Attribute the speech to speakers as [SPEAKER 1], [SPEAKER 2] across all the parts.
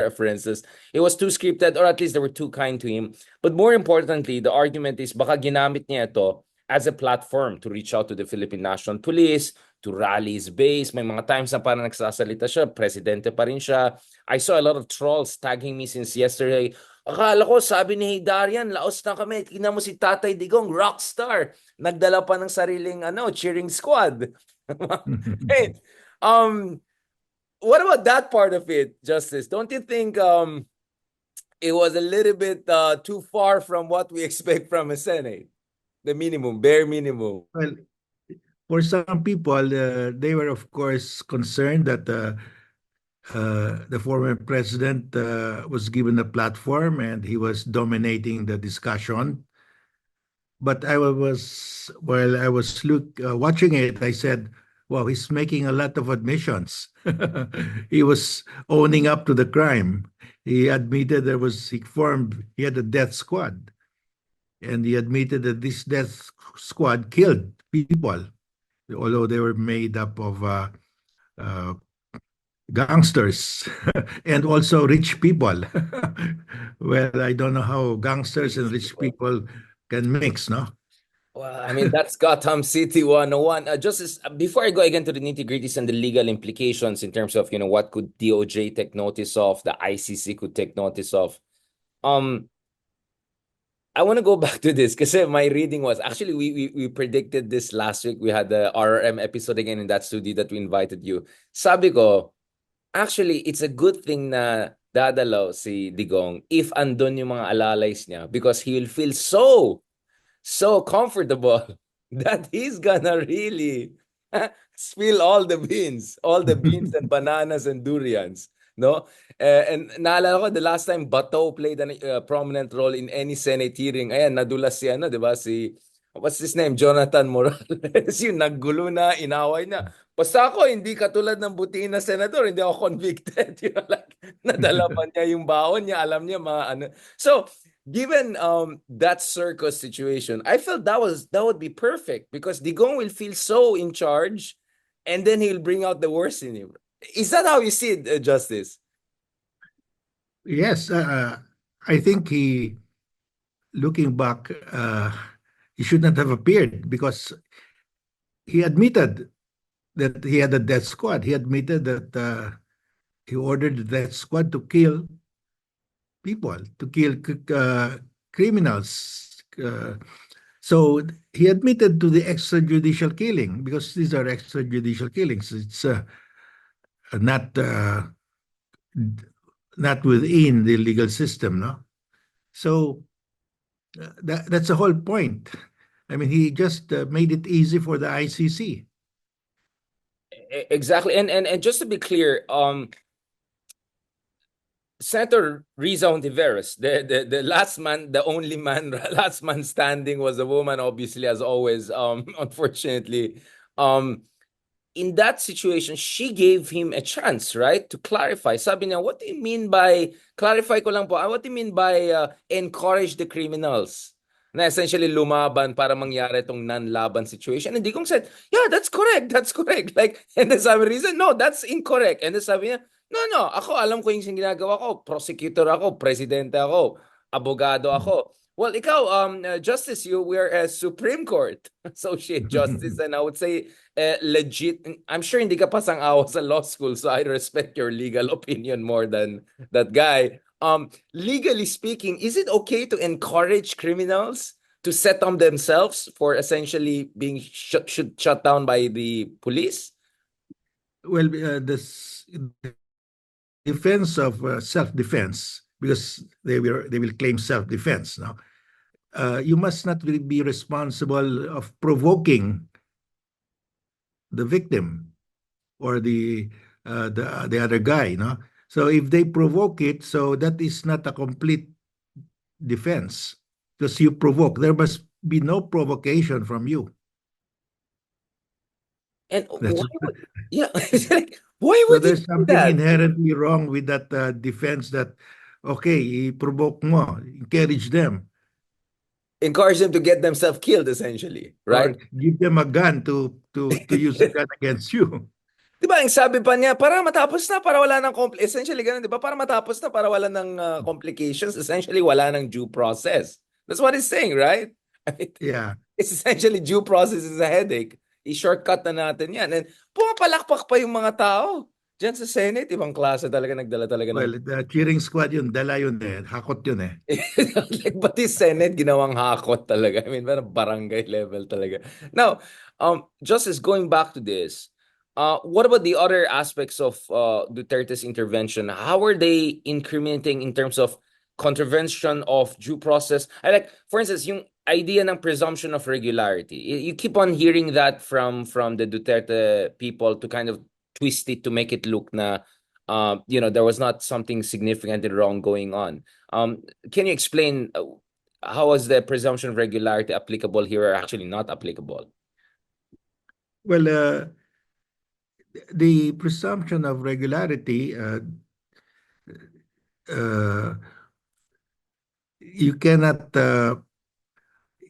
[SPEAKER 1] references. It was too scripted, or at least they were too kind to him. But more importantly, the argument is baka ginamit niya ito as a platform to reach out to the Philippine National Police, to rally his base. May mga times na parang nagsasalita siya, presidente pa rin siya. I saw a lot of trolls tagging me since yesterday. Akala ko, sabi ni Darian, laos na kami. Tingnan mo si Tatay Digong, rockstar. Nagdala pa ng sariling cheering squad. Hey, what about that part of it, Justice? Don't you think it was a little bit too far from what we expect from a Senate? The minimum, bare minimum.
[SPEAKER 2] Well, for some people, they were, of course, concerned that the former president was given a platform and he was dominating the discussion. But while I was watching it, I said, wow, he's making a lot of admissions. He was owning up to the crime. He admitted he had a death squad. And he admitted that this death squad killed people, although they were made up of gangsters and also rich people. Well, I don't know how gangsters and rich people can mix, no?
[SPEAKER 1] Well, I mean, that's Gotham City 101. Before I go again to the nitty-gritties and the legal implications in terms of, what could DOJ take notice of, the ICC could take notice of. I want to go back to this because my reading was actually we predicted this last week. We had the RRM episode again in that studio that we invited you. Sabi ko, actually, it's a good thing na dadalaw si Digong if andun yung mga alalays niya because he will feel so comfortable that he's gonna really spill all the beans and bananas and durians. No? And naalala ko, the last time Bato played a prominent role in any Senate hearing, ayan, nadulas si, di ba, what's his name? Jonathan Morales. Yung naggulo na, inaway na. Basta ako, hindi katulad ng butiin na senador, hindi ako convicted. Like, nadala pa niya yung baon niya, alam niya mga ano. So, given that circus situation, I felt that would be perfect because Digong will feel so in charge and then he'll bring out the worst in him. Is that how you see it, Justice?
[SPEAKER 2] Yes, I think looking back, he should not have appeared because he admitted that he had a death squad. He admitted that he ordered the death squad to kill people, to kill criminals. So he admitted to the extrajudicial killing because these are extrajudicial killings. It's not within the legal system, no. So that's the whole point. I mean, he just made it easy for the ICC.
[SPEAKER 1] Exactly, and just to be clear, Senator Riza Hontiveros, the last man, the only man, last man standing was a woman, obviously, as always, unfortunately. In that situation, she gave him a chance, right, to clarify. Sabi niya, what do you mean by, clarify ko lang po, what do you mean by encourage the criminals? Na essentially lumaban para mangyari itong non-laban situation. And Digong said, yeah, that's correct. Like, and then sabi Riza, no, that's incorrect. And then sabi niya, no, ako alam ko yung ginagawa ko. Prosecutor ako, presidente ako, abogado ako. Well, ikaw, Justice, we are a Supreme Court Associate Justice, and I would say legit. I'm sure hindi ka pasang-awa sa law school, so I respect your legal opinion more than that guy. Legally speaking, is it okay to encourage criminals to set on themselves for essentially being shut down by the police?
[SPEAKER 2] Well, this defense of self-defense, because they will claim self-defense now. You must not really be responsible of provoking the victim or the other guy, no? So if they provoke it, so that is not a complete defense because you provoke. There must be no provocation from you.
[SPEAKER 1] And why would
[SPEAKER 2] there's
[SPEAKER 1] you do
[SPEAKER 2] something
[SPEAKER 1] that?
[SPEAKER 2] inherently wrong with that defense that, okay, provoke mo, encourage them.
[SPEAKER 1] Encourage them to get themselves killed, essentially, right?
[SPEAKER 2] Or give them a gun to use a gun against you.
[SPEAKER 1] Di ba, ang sabi pa niya, para matapos na, para wala ng essentially ganun, di ba? Para matapos na, para wala ng complications, essentially wala ng due process. That's what he's saying, right? I mean,
[SPEAKER 2] Yeah.
[SPEAKER 1] it's essentially due process is a headache. I-shortcut na natin yan. And pumapalakpak pa yung mga tao. Diyan sa Senate, ibang klase talaga, nagdala talaga ng
[SPEAKER 2] Well, the cheering squad yun, dala yun eh. Hakot yun eh.
[SPEAKER 1] like, pati Senate, ginawang hakot talaga. I mean, parang barangay level talaga. Now, Justice, going back to this, what about the other aspects of Duterte's intervention? How are they incrementing in terms of contravention of due process? I like, for instance, yung idea ng presumption of regularity. You keep on hearing that from the Duterte people to kind of twist it to make it look na, there was not something significantly wrong going on. Can you explain how is the presumption of regularity applicable here or actually not applicable?
[SPEAKER 2] Well, the presumption of regularity, uh, you cannot,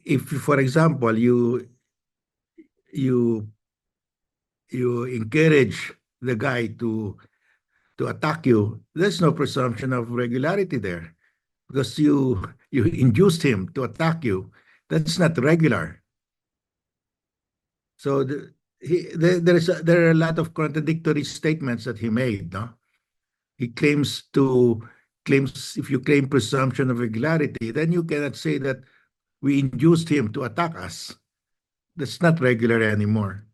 [SPEAKER 2] if, for example, you you encourage the guy to attack you, there's no presumption of regularity there because you induced him to attack you. That's not regular. So there are a lot of contradictory statements that he made. No, he claims if you claim presumption of regularity, then you cannot say that we induced him to attack us. That's not regular anymore.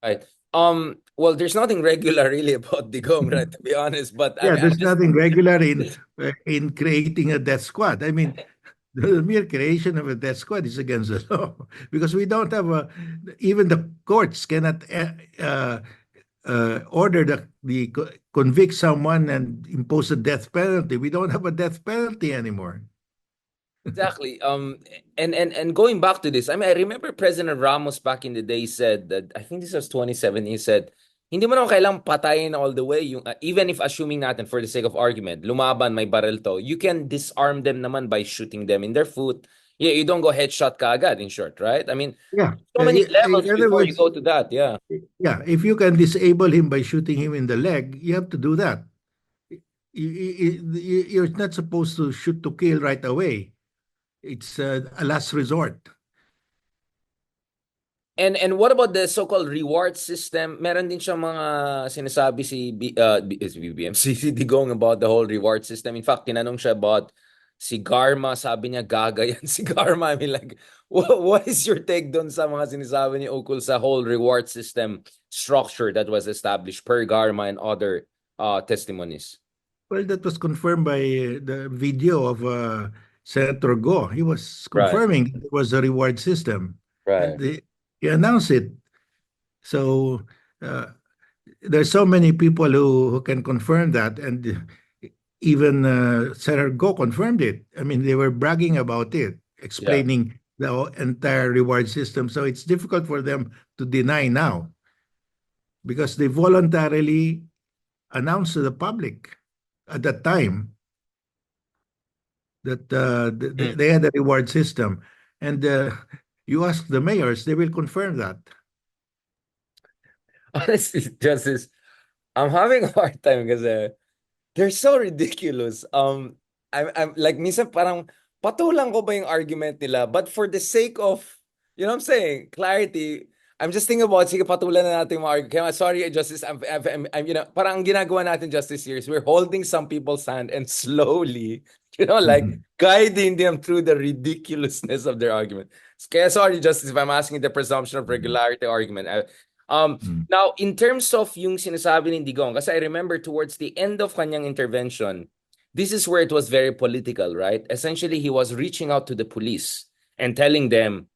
[SPEAKER 1] Right. Well, there's nothing regular really about Digong, right? To be honest, but I
[SPEAKER 2] Yeah,
[SPEAKER 1] mean, I'm
[SPEAKER 2] there's
[SPEAKER 1] just
[SPEAKER 2] nothing regular in creating a death squad. I mean, the mere creation of a death squad is against the law because we don't have a even the courts cannot order the convict someone and impose a death penalty. We don't have a death penalty anymore.
[SPEAKER 1] exactly. And going back to this, I mean, I remember President Ramos back in the day said that I think this was 2017. He said, "Hindi mo naman kailangang patayin all the way. Yung even if assuming natin for the sake of argument, lumaban may baril to, you can disarm them naman by shooting them in their foot. Yeah, you don't go headshot kaagad, in short, right? I mean,
[SPEAKER 2] Yeah.
[SPEAKER 1] so many
[SPEAKER 2] In
[SPEAKER 1] levels
[SPEAKER 2] other
[SPEAKER 1] before you
[SPEAKER 2] words,
[SPEAKER 1] go to that. Yeah,
[SPEAKER 2] yeah, if you can disable him by shooting him in the leg, you have to do that. You're not supposed to shoot to kill right away. It's a last resort.
[SPEAKER 1] and what about the so-called reward system? Meron din siyang mga sinasabi si BBM, si Digong about the whole reward system. In fact, tinanong siya about si Garma, sabi niya gaga yan si Garma. I mean, like, what is your take doon sa mga sinasabi ni ukol sa whole reward system structure that was established per Garma and other testimonies?
[SPEAKER 2] Well, that was confirmed by the video of Senator Go. He was
[SPEAKER 1] Right,
[SPEAKER 2] confirming it was a reward system, and
[SPEAKER 1] right.
[SPEAKER 2] he announced it. So uh, there's so many people who can confirm that, and even Senator Go confirmed it. I mean, they were bragging about it,
[SPEAKER 1] Yeah.
[SPEAKER 2] explaining the entire reward system. So it's difficult for them to deny now because they voluntarily announced to the public at that time that
[SPEAKER 1] Mm.
[SPEAKER 2] they had a reward system. And you ask the mayors, they will confirm that.
[SPEAKER 1] Honestly, Justice, I'm having a hard time kasi they're so ridiculous. I'm like, minsan parang patulang ko ba yung argument nila? But for the sake of, you know what I'm saying, clarity, I'm just thinking about, sige, patulan na natin yung mga argument. Kaya, sorry, Justice, parang ang ginagawa natin, Justice, here is we're holding some people's hand and slowly, like,
[SPEAKER 2] Mhm.
[SPEAKER 1] guiding them through the ridiculousness of their argument. Kaya, sorry, Justice, if I'm asking the presumption of regularity argument. Um,
[SPEAKER 2] Mhm.
[SPEAKER 1] Now, in terms of yung sinasabi ni Digong, kasi I remember towards the end of kanyang intervention, this is where it was very political, right? Essentially, he was reaching out to the police and telling them,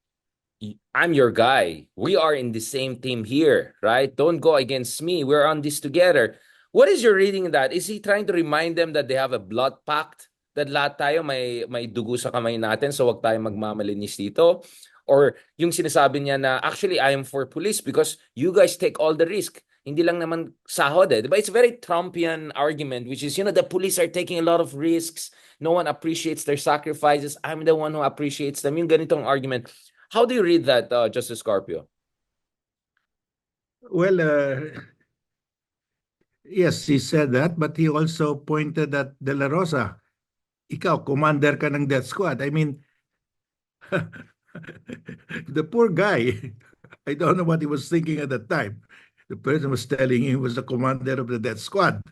[SPEAKER 1] I'm your guy. We are in the same team here, right? Don't go against me. We're on this together. What is your reading of that? Is he trying to remind them that they have a blood pact? That lahat tayo may dugo sa kamay natin, so wag tayo magmamalinis dito? Or yung sinasabi niya na, actually, I am for police because you guys take all the risk. Hindi lang naman sahod eh. Diba? It's a very Trumpian argument, which is, the police are taking a lot of risks. No one appreciates their sacrifices. I'm the one who appreciates them. Yung ganitong argument. How do you read that, Justice Scarpio?
[SPEAKER 2] Well, Yes, he said that, but he also pointed at De La Rosa. Ikaw, commander ka ng death squad. I mean, the poor guy, I don't know what he was thinking at the time. The person was telling him he was the commander of the death squad.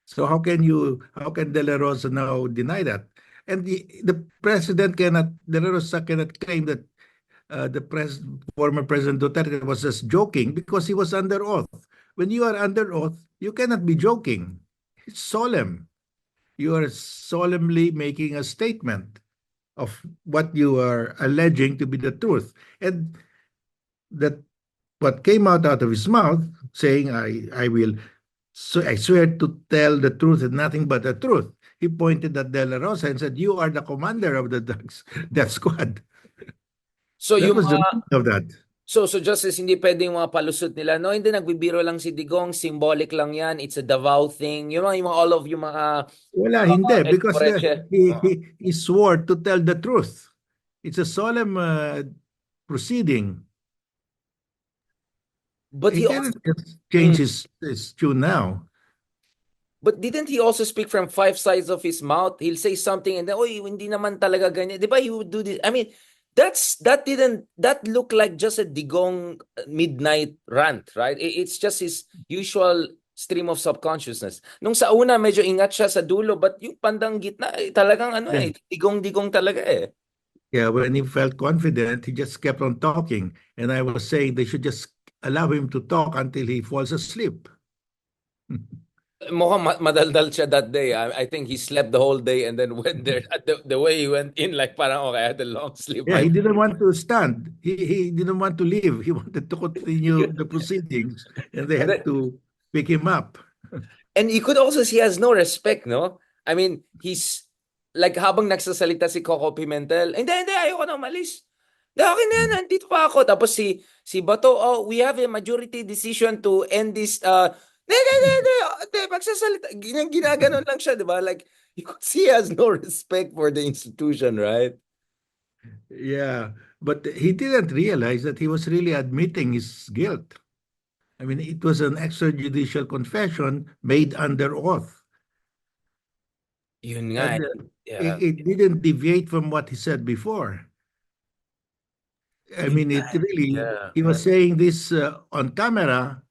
[SPEAKER 2] So how can De La Rosa now deny that? And the president cannot, De La Rosa cannot claim that former President Duterte was just joking because he was under oath. When you are under oath, you cannot be joking. It's solemn. You are solemnly making a statement of what you are alleging to be the truth. And that what came out of his mouth saying, I will, so I swear to tell the truth and nothing but the truth. He pointed at De La Rosa and said, you are the commander of the death squad.
[SPEAKER 1] So
[SPEAKER 2] That
[SPEAKER 1] yung
[SPEAKER 2] was the meaning of that.
[SPEAKER 1] so Justice, hindi pwedeng mga palusot nila. No, hindi, nagbibiro lang si Digong, symbolic lang yan. It's a Davao thing. Yung mga all of yung mga
[SPEAKER 2] Wala, hindi. Because
[SPEAKER 1] Elcoreche.
[SPEAKER 2] he swore to tell the truth. It's a solemn proceeding.
[SPEAKER 1] But
[SPEAKER 2] He
[SPEAKER 1] he also,
[SPEAKER 2] cannot just change
[SPEAKER 1] Mm.
[SPEAKER 2] his tune now.
[SPEAKER 1] But didn't he also speak from five sides of his mouth? He'll say something and then, oy, hindi naman talaga ganyan. Di ba he would do this? I mean, that look like just a Digong midnight rant, right? It's just his usual stream of subconsciousness. Nung sa una, medyo ingat siya sa dulo, but yung pandang gitna, talagang ano
[SPEAKER 2] Yeah.
[SPEAKER 1] Digong-digong talaga eh.
[SPEAKER 2] Yeah, when he felt confident, he just kept on talking. And I was saying they should just allow him to talk until he falls asleep.
[SPEAKER 1] Mukhang madaldal siya that day. I think he slept the whole day and then went there. The way he went in, like parang, okay, I had a long sleep.
[SPEAKER 2] Yeah, he didn't want to stand. He didn't want to leave. He wanted to continue the proceedings, and they had to pick him up.
[SPEAKER 1] And you could also see he has no respect, no? I mean, he's like habang nagsasalita si Coco Pimentel, hindi, ayoko na umalis. Hindi, okay na yan, nandito pa ako. Tapos si Bato, oh, we have a majority decision to end this, hindi, magsasalita. Ginaganon lang siya, di ba? Like, you could see he has no respect for the institution, right?
[SPEAKER 2] Yeah, but he didn't realize that he was really admitting his guilt. I mean, it was an extrajudicial confession made under oath,
[SPEAKER 1] Yun nga,
[SPEAKER 2] and
[SPEAKER 1] yeah.
[SPEAKER 2] it didn't deviate from what he said before. I
[SPEAKER 1] Yun
[SPEAKER 2] mean,
[SPEAKER 1] nga,
[SPEAKER 2] it really,
[SPEAKER 1] yeah.
[SPEAKER 2] he was saying this on camera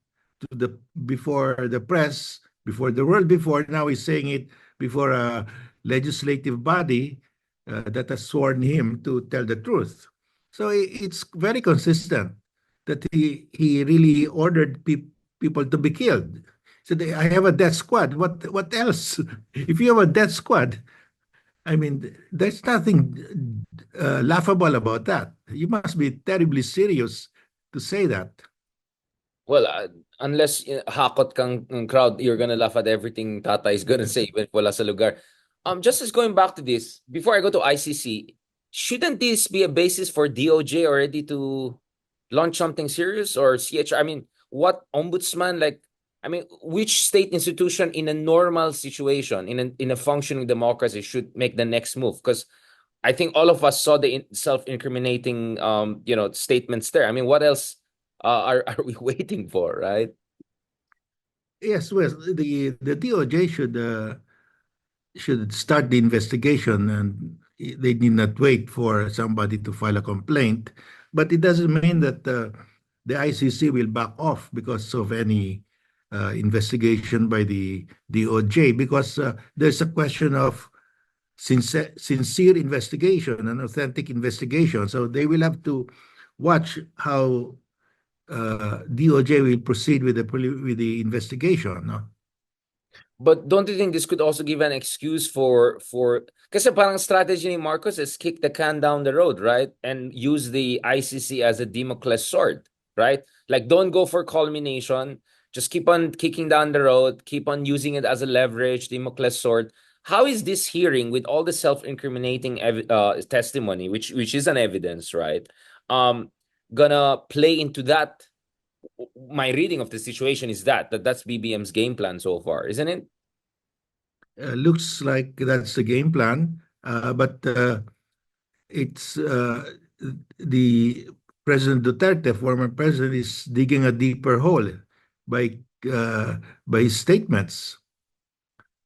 [SPEAKER 2] to the before the press, before the world before. Now he's saying it before a legislative body that has sworn him to tell the truth. So it's very consistent that he really ordered people to be killed. So I have a death squad. What else? If you have a death squad, I mean, there's nothing laughable about that. You must be terribly serious to say that.
[SPEAKER 1] Well, unless hakot kang crowd, you're gonna laugh at everything Tata is gonna say even if wala sa lugar. Just as going back to this, before I go to ICC, shouldn't this be a basis for DOJ already to launch something serious or CHR? I mean, what ombudsman like? I mean, which state institution in a normal situation, in a functioning democracy, should make the next move? Because I think all of us saw the self-incriminating, statements there. I mean, what else are we waiting for, right?
[SPEAKER 2] Yes, well, the DOJ should start the investigation, and they need not wait for somebody to file a complaint. But it doesn't mean that the ICC will back off because of any investigation by the DOJ, because there's a question of sincere investigation and authentic investigation. So they will have to watch how DOJ will proceed with the investigation. No?
[SPEAKER 1] But don't you think this could also give an excuse for kasi parang strategy ni Marcos is kick the can down the road, right? And use the ICC as a Damocles sword, right? Like don't go for culmination, just keep on kicking down the road, keep on using it as a leverage, Damocles sword. How is this hearing with all the self-incriminating testimony, which is an evidence, right? Gonna play into that. My reading of the situation is that's BBM's game plan so far, isn't it?
[SPEAKER 2] Looks like that's the game plan, but it's the President Duterte, former president, is digging a deeper hole by by his statements.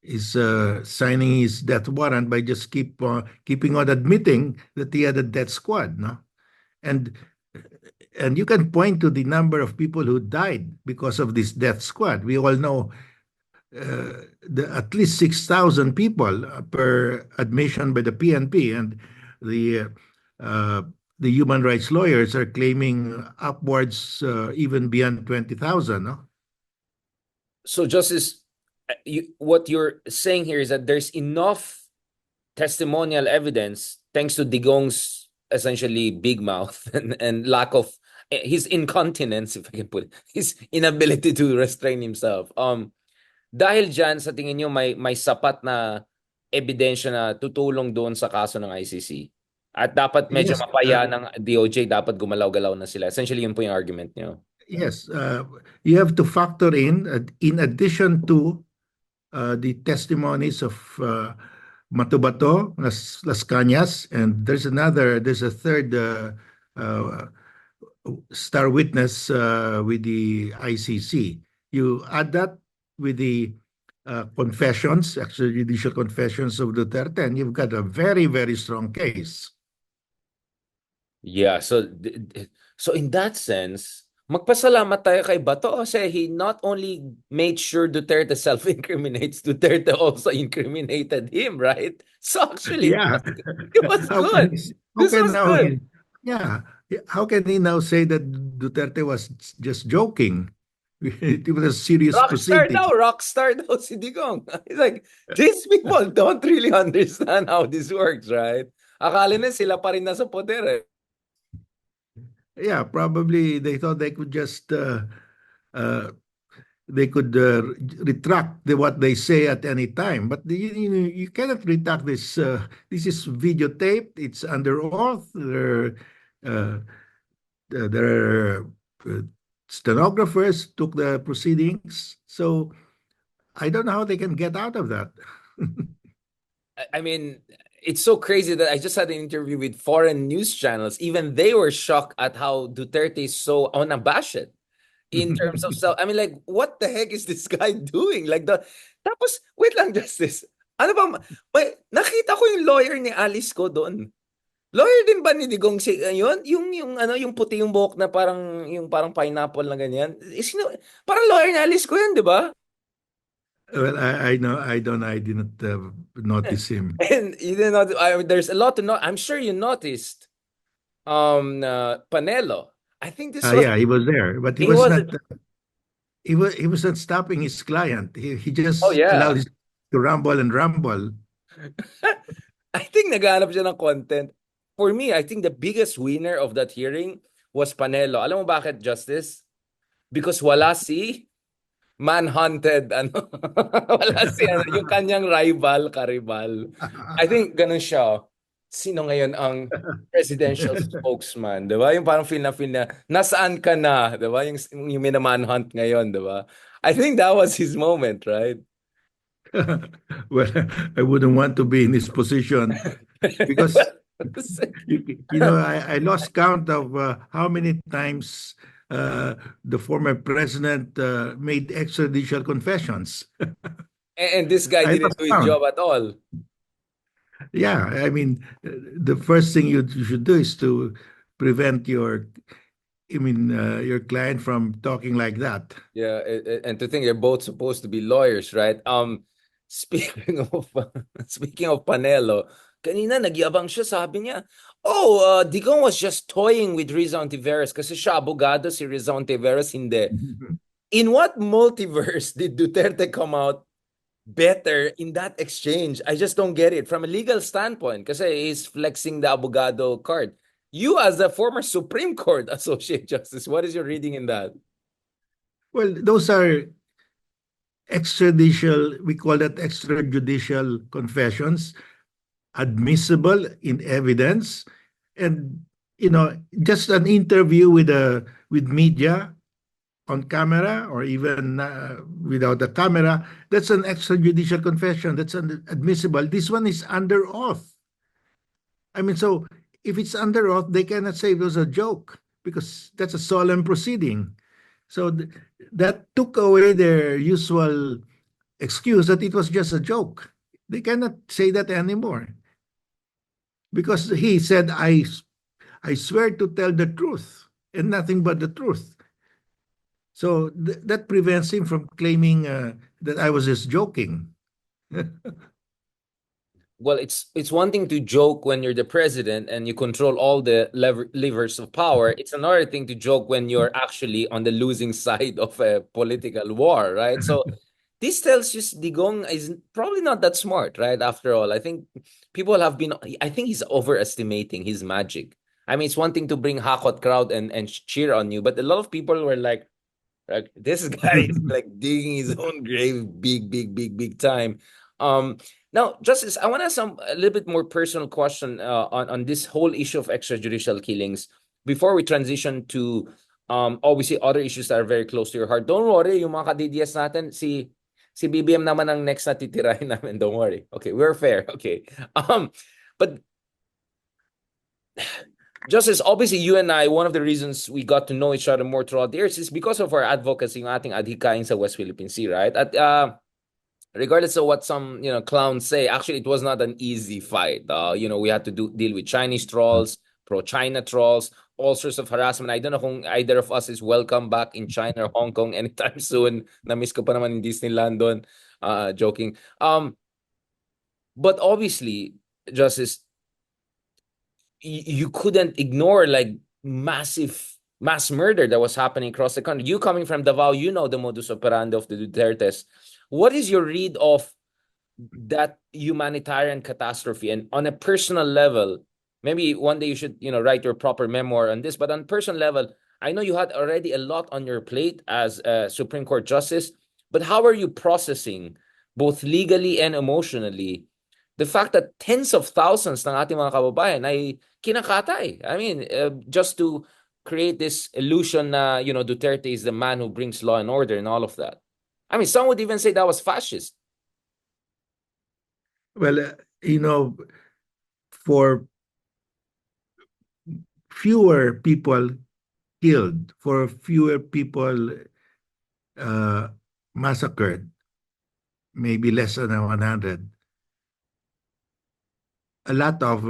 [SPEAKER 2] Is signing his death warrant by just keeping on admitting that he had a death squad, no? And and you can point to the number of people who died because of this death squad. We all know at least 6,000 people per admission by the PNP, and the uh, the human rights lawyers are claiming upwards even beyond 20,000. No?
[SPEAKER 1] So, Justice, what you're saying here is that there's enough testimonial evidence, thanks to Digong's essentially big mouth and lack of his incontinence, if I can put it, his inability to restrain himself. Dahil dyan, sa tingin nyo, may sapat na ebidensya na tutulong doon sa kaso ng ICC. At dapat medyo
[SPEAKER 2] Yes,
[SPEAKER 1] mapaya ng DOJ, dapat gumalaw-galaw na sila. Essentially, yun po yung argument nyo.
[SPEAKER 2] yes. You have to factor in addition to the testimonies of Matubato, Las Cañas, and there's a third star witness with the ICC. You add that with the confessions, extrajudicial confessions of Duterte, and you've got a very, very strong case.
[SPEAKER 1] Yeah, so in that sense, magpasalamat tayo kay Bato kasi he not only made sure Duterte self-incriminates, Duterte also incriminated him, right? So actually,
[SPEAKER 2] Yeah.
[SPEAKER 1] it was
[SPEAKER 2] How can
[SPEAKER 1] good.
[SPEAKER 2] he, how
[SPEAKER 1] This
[SPEAKER 2] can
[SPEAKER 1] was
[SPEAKER 2] now
[SPEAKER 1] good.
[SPEAKER 2] he, yeah, how can he now say that Duterte was just joking? It was a serious proceeding.
[SPEAKER 1] Rockstar daw si Digong. He's like, these people don't really understand how this works, right? Akala na sila pa rin nasa poder eh.
[SPEAKER 2] Yeah, probably they thought they could just uh, they could retract what they say at any time, but you cannot retract this. This is videotaped. It's under oath. Uh, there are stenographers took the proceedings, so I don't know how they can get out of that.
[SPEAKER 1] I mean, it's so crazy that I just had an interview with foreign news channels. Even they were shocked at how Duterte is so unabashed in terms of self. I mean, like, what the heck is this guy doing? Like tapos, wait lang, Justice. Ano ba, nakita ko yung lawyer ni Alice ko doon. Lawyer din ba ni Digong si yun? Yung ano, yung puti yung buhok na parang pineapple na ganyan. Parang lawyer ni Alice ko yan, di ba?
[SPEAKER 2] Well, I know I didn't notice him.
[SPEAKER 1] And you didn't know, there's a lot to know. I'm sure you noticed Panelo. I think this was
[SPEAKER 2] Yeah, he was there, but he
[SPEAKER 1] he
[SPEAKER 2] was
[SPEAKER 1] was
[SPEAKER 2] not. He was not stopping his client. He
[SPEAKER 1] oh
[SPEAKER 2] just allowed
[SPEAKER 1] yeah.
[SPEAKER 2] his to rumble and rumble.
[SPEAKER 1] I think naghahanap siya ng content. For me, I think the biggest winner of that hearing was Panelo. Alam mo bakit, Justice? Because wala si manhunted, ano? Wala si, ano, yung kanyang rival, karibal. I think ganun siya. Sino ngayon ang presidential spokesman, di ba? Yung parang feel na, nasaan ka na, di ba? Yung minamanhunt ngayon, di ba? I think that was his moment, right?
[SPEAKER 2] Well, I wouldn't want to be in his position because I lost count of how many times the former president made extrajudicial confessions.
[SPEAKER 1] And this guy
[SPEAKER 2] I
[SPEAKER 1] didn't
[SPEAKER 2] lost
[SPEAKER 1] do his
[SPEAKER 2] count.
[SPEAKER 1] job at all.
[SPEAKER 2] Yeah, I mean, the first thing you should do is to prevent your client from talking like that.
[SPEAKER 1] Yeah, and to think they're both supposed to be lawyers, right? Speaking of speaking of Panelo, kanina nagyabang siya, sabi niya, "Oh, Digong was just toying with Rizal Tiveros kasi siya abogado, si Rizal Tiveros hindi." In what multiverse did Duterte come out better in that exchange? I just don't get it from a legal standpoint kasi he's flexing the abogado card. You as a former Supreme Court Associate Justice, what is your reading in that?
[SPEAKER 2] Well, those are extrajudicial, we call that extrajudicial confessions, admissible in evidence. And, just an interview with media on camera or even without a camera, that's an extrajudicial confession. That's admissible. This one is under oath. I mean, so if it's under oath, they cannot say it was a joke because that's a solemn proceeding. So that took away their usual excuse that it was just a joke. They cannot say that anymore because he said, I swear to tell the truth and nothing but the truth. So that prevents him from claiming that I was just joking.
[SPEAKER 1] Well, it's one thing to joke when you're the president and you control all the levers of power. It's another thing to joke when you're actually on the losing side of a political war, right? So this tells you Digong is probably not that smart, right? After all, I think people have been. I think he's overestimating his magic. I mean, it's one thing to bring hakot crowd and cheer on you, but a lot of people were like this guy is like digging his own grave, big time. Um, Now, Justice, I want to ask a little bit more personal question on this whole issue of extrajudicial killings before we transition to obviously other issues that are very close to your heart. Don't worry, yung mga ka-DDS natin, si BBM naman ang next na titirahin namin. Don't worry. Okay, we're fair. Okay. But Justice, obviously you and I, one of the reasons we got to know each other more throughout the years is because of our advocacy, yung ating adhikain sa West Philippine Sea, right? At regardless of what some clowns say, actually it was not an easy fight. We had to deal with Chinese trolls, pro-China trolls, all sorts of harassment. I don't know kung either of us is welcome back in China or Hong Kong anytime soon. Na-miss ko pa naman in Disneyland doon. Joking. But obviously, Justice, you couldn't ignore like mass murder that was happening across the country. You coming from Davao, you know the modus operandi of the Dutertes. What is your read of that humanitarian catastrophe? And on a personal level, maybe one day you should, write your proper memoir on this, but on personal level, I know you had already a lot on your plate as a Supreme Court justice, but how are you processing both legally and emotionally the fact that tens of thousands ng ating mga kababayan ay kinakatay? I mean, just to create this illusion na, Duterte is the man who brings law and order and all of that. I mean, some would even say that was fascist.
[SPEAKER 2] Well, for fewer people killed, for fewer people massacred, maybe less than 100, a lot of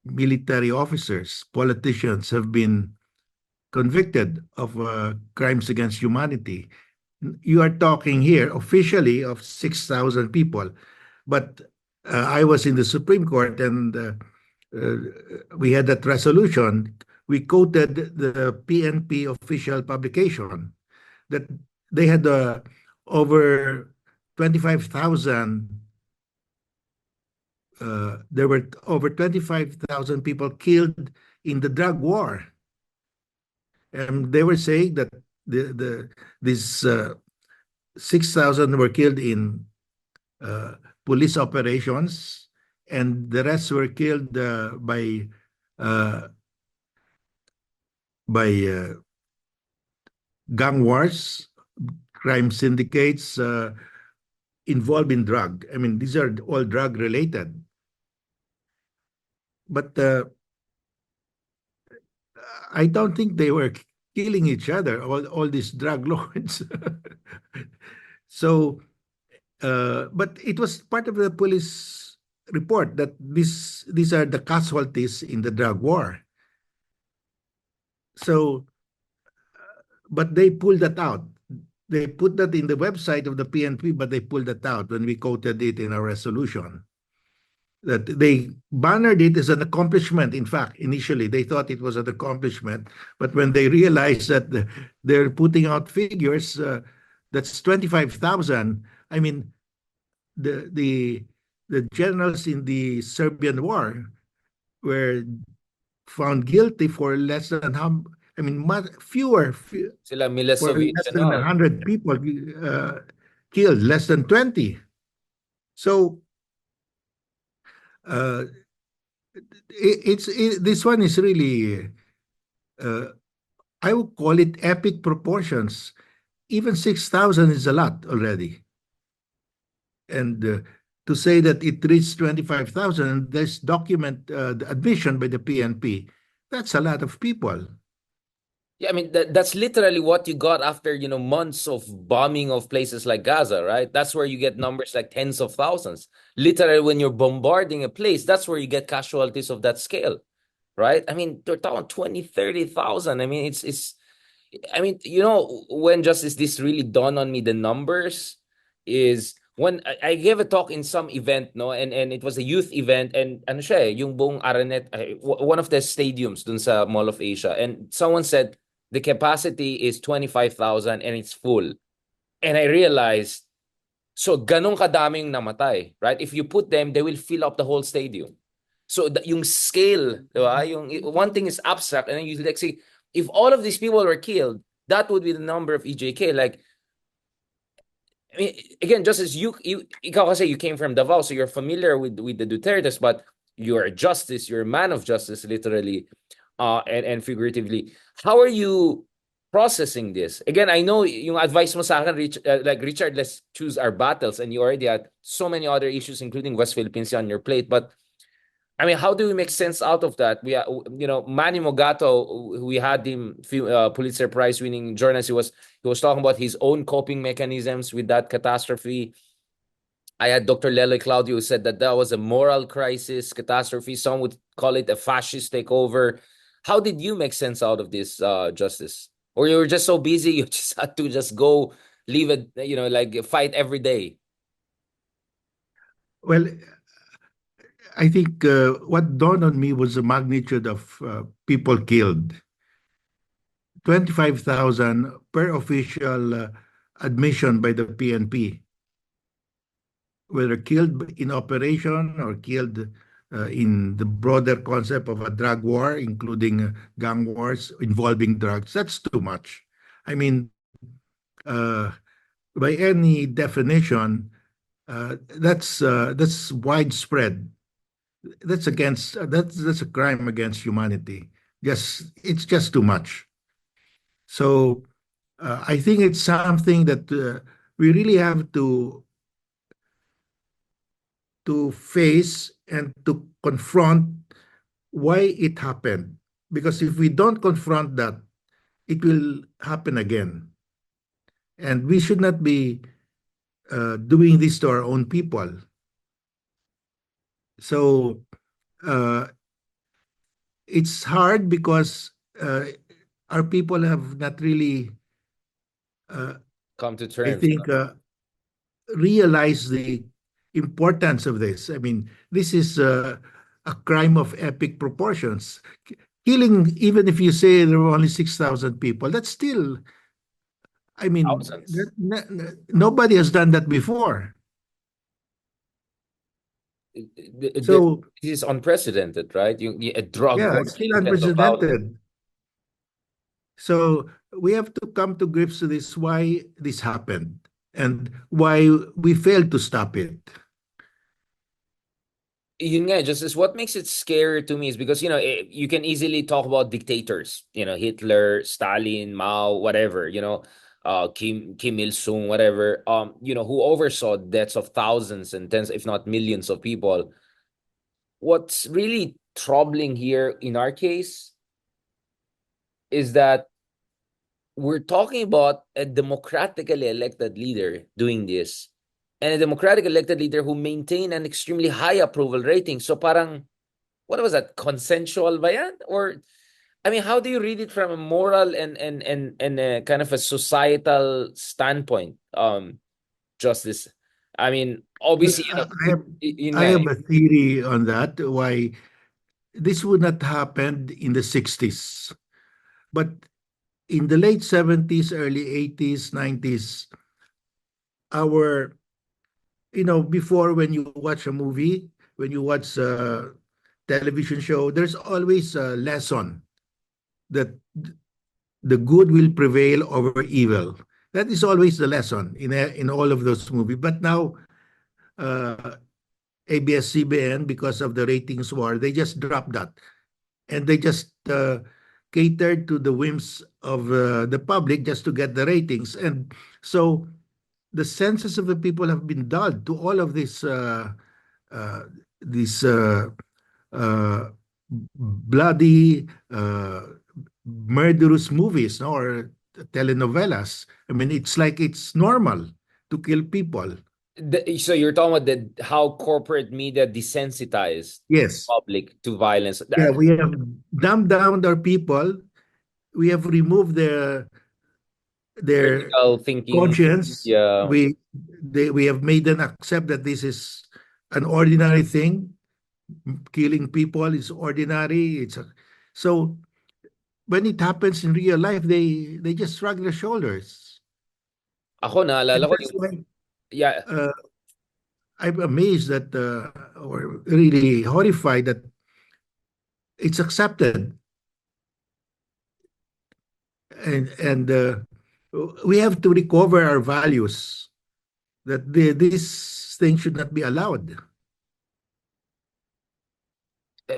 [SPEAKER 2] military officers, politicians have been convicted of crimes against humanity. You are talking here officially of 6,000 people, but I was in the Supreme Court and uh, we had that resolution. We quoted the PNP official publication that they had over 25,000. There were over 25,000 people killed in the drug war. And they were saying that these 6,000 were killed in police operations, and the rest were killed uh, by gang wars, crime syndicates involved in drug. I mean, these are all drug related. But I don't think they were killing each other, all these drug lords. So, but it was part of the police report that these are the casualties in the drug war. So, but they pulled that out. They put that in the website of the PNP, but they pulled that out when we quoted it in our resolution. That they bannered it as an accomplishment. In fact, initially they thought it was an accomplishment, but when they realized that they're putting out figures, that's 25,000. I mean, the generals in the Serbian War were found guilty for less than how. I mean, fewer
[SPEAKER 1] Sila
[SPEAKER 2] for
[SPEAKER 1] Milosevic
[SPEAKER 2] less
[SPEAKER 1] and
[SPEAKER 2] than
[SPEAKER 1] all.
[SPEAKER 2] 100 people killed, less than 20. So uh, this one is really, I would call it epic proportions. Even 6,000 is a lot already. And to say that it reached 25,000, there's document the admission by the PNP. That's a lot of people.
[SPEAKER 1] Yeah, I mean that's literally what you got after, months of bombing of places like Gaza, right? That's where you get numbers like tens of thousands. Literally, when you're bombarding a place, that's where you get casualties of that scale, right? I mean, they're talking 20, 30,000. I mean, I mean, when Justice this really dawned on me, the numbers is when I gave a talk in some event, no, and it was a youth event, and ano siya, yung buong Aranet, one of the stadiums dun sa Mall of Asia, and someone said the capacity is 25,000 and it's full, and I realized, so ganong kadaming namatay, right? If you put them, they will fill up the whole stadium. So yung scale, di ba? Yung one thing is abstract, and then you like see if all of these people were killed, that would be the number of EJK. Like, I mean, again, just as ikaw kasi you came from Davao, so you're familiar with the Dutertes, but you're a justice, you're a man of justice, literally, and figuratively. How are you processing this? Again, I know yung advice mo sa akin, like Richard, let's choose our battles, and you already had so many other issues, including West Philippine Sea on your plate, but I mean, how do we make sense out of that? Manny Mogato, we had him, Pulitzer Prize winning journalist. He was talking about his own coping mechanisms with that catastrophe. I had Dr. Lele Claudio who said that was a moral crisis catastrophe. Some would call it a fascist takeover. How did you make sense out of this, Justice? Or you were just so busy you just had to just go leave it, like fight every day?
[SPEAKER 2] Well, I think what dawned on me was the magnitude of people killed. 25,000 per official admission by the PNP, whether killed in operation or killed in the broader concept of a drug war, including gang wars involving drugs. That's too much. I mean, uh, by any definition, that's widespread. That's a crime against humanity. It's just too much. So I think it's something that we really have to face and to confront why it happened. Because if we don't confront that, it will happen again. And we should not be doing this to our own people. So uh, it's hard because our people have not really, uh,
[SPEAKER 1] Come to
[SPEAKER 2] I
[SPEAKER 1] terms.
[SPEAKER 2] think, realized the importance of this. I mean, this is a crime of epic proportions. Killing, even if you say there were only 6,000 people, that's still, I mean,
[SPEAKER 1] Thousands.
[SPEAKER 2] nobody has done that before.
[SPEAKER 1] This
[SPEAKER 2] So,
[SPEAKER 1] is unprecedented, right? A drug
[SPEAKER 2] yeah,
[SPEAKER 1] war
[SPEAKER 2] it's still
[SPEAKER 1] killing tens of thousands.
[SPEAKER 2] unprecedented. So, we have to come to grips with this, why this happened and why we failed to stop it.
[SPEAKER 1] Yun nga, just as what makes it scary to me is because you can easily talk about dictators, Hitler, Stalin, Mao, whatever, Kim Il Sung, whatever, who oversaw deaths of thousands and tens, if not millions of people. What's really troubling here in our case is that we're talking about a democratically elected leader doing this, and a democratic elected leader who maintain an extremely high approval rating. So parang, what was that? Consensual ba yan? Or, I mean, how do you read it from a moral and a kind of a societal standpoint? Justice. I mean,
[SPEAKER 2] Well,
[SPEAKER 1] obviously,
[SPEAKER 2] I
[SPEAKER 1] nga,
[SPEAKER 2] have a theory on that, why this would not happen in the 60s. But in the late 70s, early 80s, 90s, our, before, when you watch a movie, when you watch a television show, there's always a lesson that the good will prevail over evil. That is always the lesson in all of those movies. But now, uh, ABS-CBN, because of the ratings war, they just dropped that. And they just catered to the whims of the public just to get the ratings. And so the senses of the people have been dulled to all of uh, this bloody, murderous movies, no, or telenovelas. I mean, it's like it's normal to kill people.
[SPEAKER 1] So you're talking about how corporate media desensitized
[SPEAKER 2] Yes.
[SPEAKER 1] public to violence.
[SPEAKER 2] Yeah, we have dumbed down our people. We have removed their
[SPEAKER 1] Critical thinking.
[SPEAKER 2] conscience.
[SPEAKER 1] Yeah.
[SPEAKER 2] We have made them accept that this is an ordinary thing. Killing people is ordinary. So when it happens in real life, they just shrug their shoulders,
[SPEAKER 1] Ako naalala
[SPEAKER 2] and
[SPEAKER 1] ko
[SPEAKER 2] that's
[SPEAKER 1] yung
[SPEAKER 2] why
[SPEAKER 1] yeah,
[SPEAKER 2] uh, I'm amazed that or really horrified that it's accepted, and we have to recover our values. That this thing should not be allowed.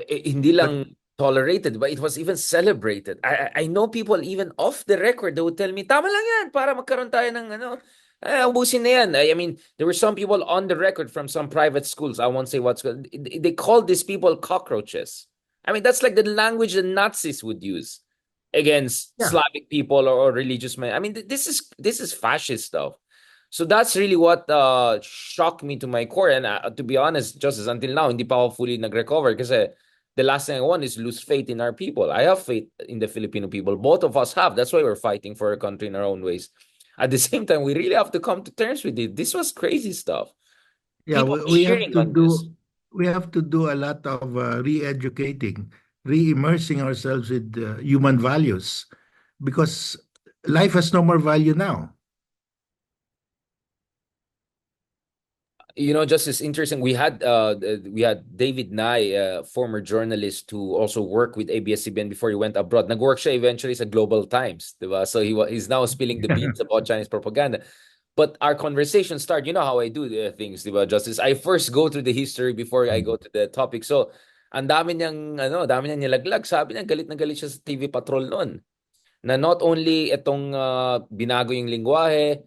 [SPEAKER 1] hindi
[SPEAKER 2] But
[SPEAKER 1] lang tolerated, but it was even celebrated. I know people even off the record, they would tell me, tama lang yan, para magkaroon tayo ng ano, ubusin na yan. I mean, there were some people on the record from some private schools, I won't say what school, they called these people cockroaches. I mean, that's like the language the Nazis would use against
[SPEAKER 2] yeah,
[SPEAKER 1] Slavic people or religious men. I mean, this is fascist stuff. So that's really what shocked me to my core. And to be honest, Justice, until now, hindi pa ako fully nag-recover kasi the last thing I want is lose faith in our people. I have faith in the Filipino people. Both of us have. That's why we're fighting for our country in our own ways. At the same time, we really have to come to terms with it. This was crazy stuff.
[SPEAKER 2] yeah,
[SPEAKER 1] People
[SPEAKER 2] we have
[SPEAKER 1] cheering
[SPEAKER 2] to
[SPEAKER 1] on this.
[SPEAKER 2] do a lot of re-educating, re-immersing ourselves with human values, because life has no more value now.
[SPEAKER 1] Just as interesting, we had David Nye, former journalist who also worked with ABS-CBN before he went abroad. Nag-work siya eventually sa Global Times, diba? So he's now spilling the beans about Chinese propaganda. But our conversation start, you know how I do the things, diba, Justice? I first go through the history before I go to the topic. So, ang dami niyang nilaglag. Sabi niya, galit na galit siya sa TV Patrol noon. Na not only itong binago yung lingwahe,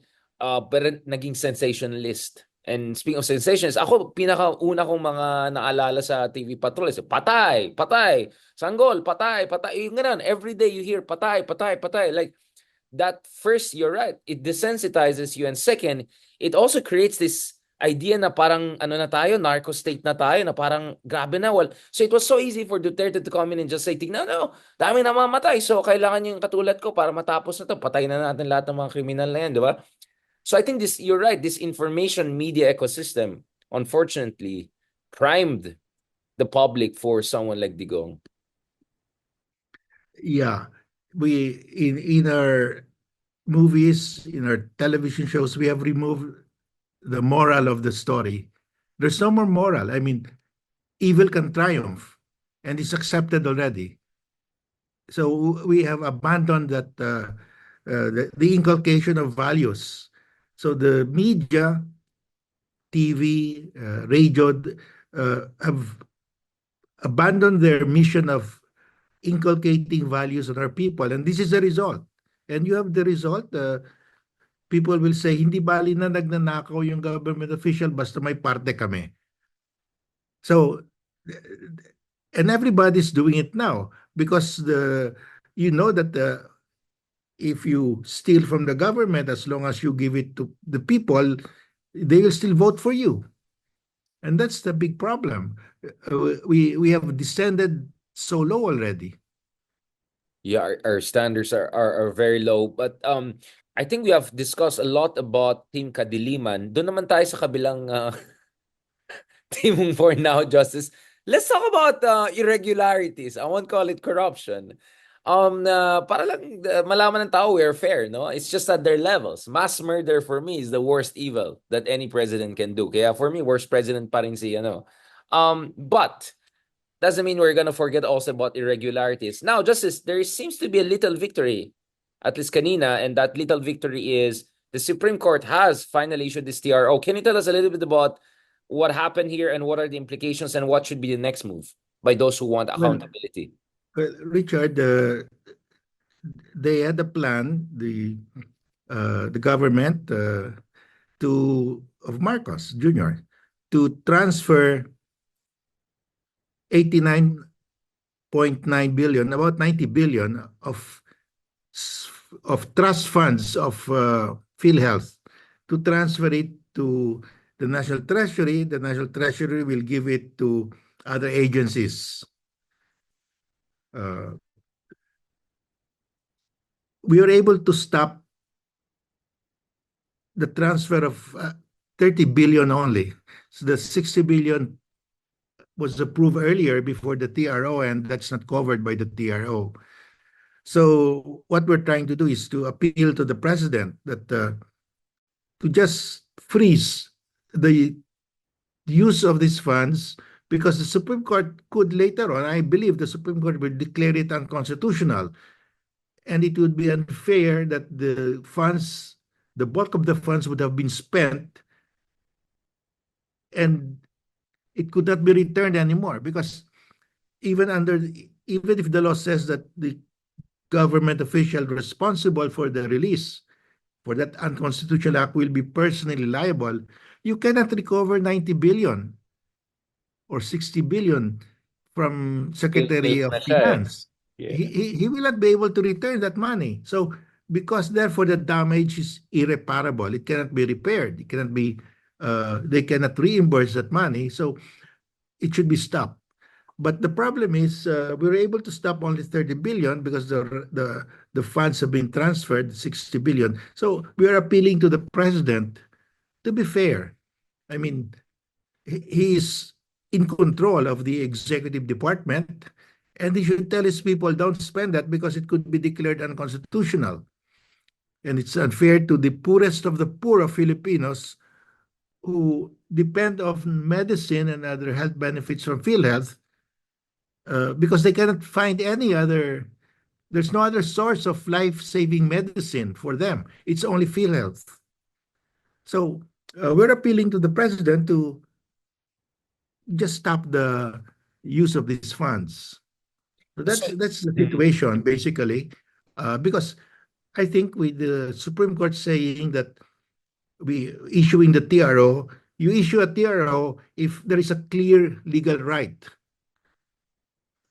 [SPEAKER 1] pero naging sensationalist. And speaking of sensations, ako, pinakauna kong mga naalala sa TV Patrol is patay, patay, sanggol, patay, patay. Yung ganun, every day you hear patay, patay, patay. Like, that first, you're right, it desensitizes you. And second, it also creates this idea na parang ano na tayo, narco state na tayo, na parang grabe na. Well, so it was so easy for Duterte to come in and just say, tignan no, dami na mamatay. So kailangan yung katulad ko para matapos na to. Patay na natin lahat ng mga kriminal na yan, di ba? So I think you're right, this information media ecosystem, unfortunately, primed the public for someone like Digong.
[SPEAKER 2] Yeah, we in our movies, in our television shows, we have removed the moral of the story. There's no more moral. I mean, evil can triumph, and it's accepted already. So we have abandoned that the inculcation of values. So the media, TV, radio, have abandoned their mission of inculcating values on our people, and this is the result. And you have the result. People will say, hindi bali na nagnanakaw yung government official basta may parte kami. So, and everybody's doing it now because you know that if you steal from the government, as long as you give it to the people, they will still vote for you. And that's the big problem. We have descended so low already.
[SPEAKER 1] Yeah, our standards are very low. But I think we have discussed a lot about Team Kadiliman. Doon naman tayo sa kabilang team for now, Justice. Let's talk about irregularities. I won't call it corruption. Para lang malaman ng tao we're fair, no? It's just at their levels. Mass murder for me is the worst evil that any president can do. Kaya for me, worst president pa rin si ano. But doesn't mean we're gonna forget also about irregularities. Now, Justice, there seems to be a little victory, at least kanina, and that little victory is the Supreme Court has finally issued this TRO. Can you tell us a little bit about what happened here and what are the implications and what should be the next move by those who want
[SPEAKER 2] Well,
[SPEAKER 1] accountability?
[SPEAKER 2] Richard, they had a plan, the government to of Marcos Jr. to transfer 89 billion, about 90 billion of trust funds of PhilHealth to transfer it to the National Treasury. The National Treasury will give it to other agencies. Uh, we were able to stop the transfer of 30 billion only. So the 60 billion was approved earlier before the TRO, and that's not covered by the TRO. So what we're trying to do is to appeal to the president that to just freeze the use of these funds, because the Supreme Court could later on, I believe the Supreme Court will declare it unconstitutional, and it would be unfair that the bulk of the funds would have been spent and it could not be returned anymore, because even if the law says that the government official responsible for the release for that unconstitutional act will be personally liable, you cannot recover 90 billion or 60 billion from Secretary
[SPEAKER 1] Milk
[SPEAKER 2] of
[SPEAKER 1] na siya eh.
[SPEAKER 2] Finance.
[SPEAKER 1] Yeah.
[SPEAKER 2] He will not be able to return that money. So because therefore the damage is irreparable, it cannot be repaired. It cannot be they cannot reimburse that money. So it should be stopped. But the problem is we were able to stop only 30 billion because the funds have been transferred 60 billion. So we are appealing to the president to be fair. I mean, he is in control of the executive department, and he should tell his people don't spend that because it could be declared unconstitutional. And it's unfair to the poorest of the poor of Filipinos who depend on medicine and other health benefits from PhilHealth because they cannot find any other. There's no other source of life-saving medicine for them. It's only PhilHealth. So we're appealing to the president to just stop the use of these funds. So
[SPEAKER 1] So,
[SPEAKER 2] that's the
[SPEAKER 1] mm.
[SPEAKER 2] situation basically, because I think with the Supreme Court saying that we issuing the TRO, you issue a TRO if there is a clear legal right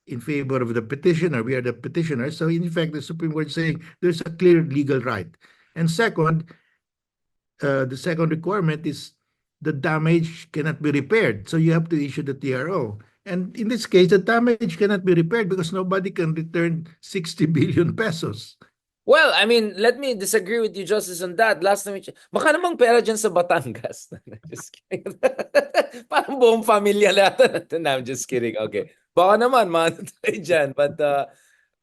[SPEAKER 2] in favor of the petitioner. We are the petitioner. So in fact, the Supreme Court is saying there's a clear legal right. And second, the second requirement is the damage cannot be repaired. So you have to issue the TRO. And in this case, the damage cannot be repaired because nobody can return 60 billion pesos.
[SPEAKER 1] well, I mean, let me disagree with you, Justice, on that. Last time, baka namang pera dyan sa Batangas. Just kidding. Parang buong pamilya lahat natin. No, I'm just kidding. Okay. Baka naman, maano tayo dyan. But,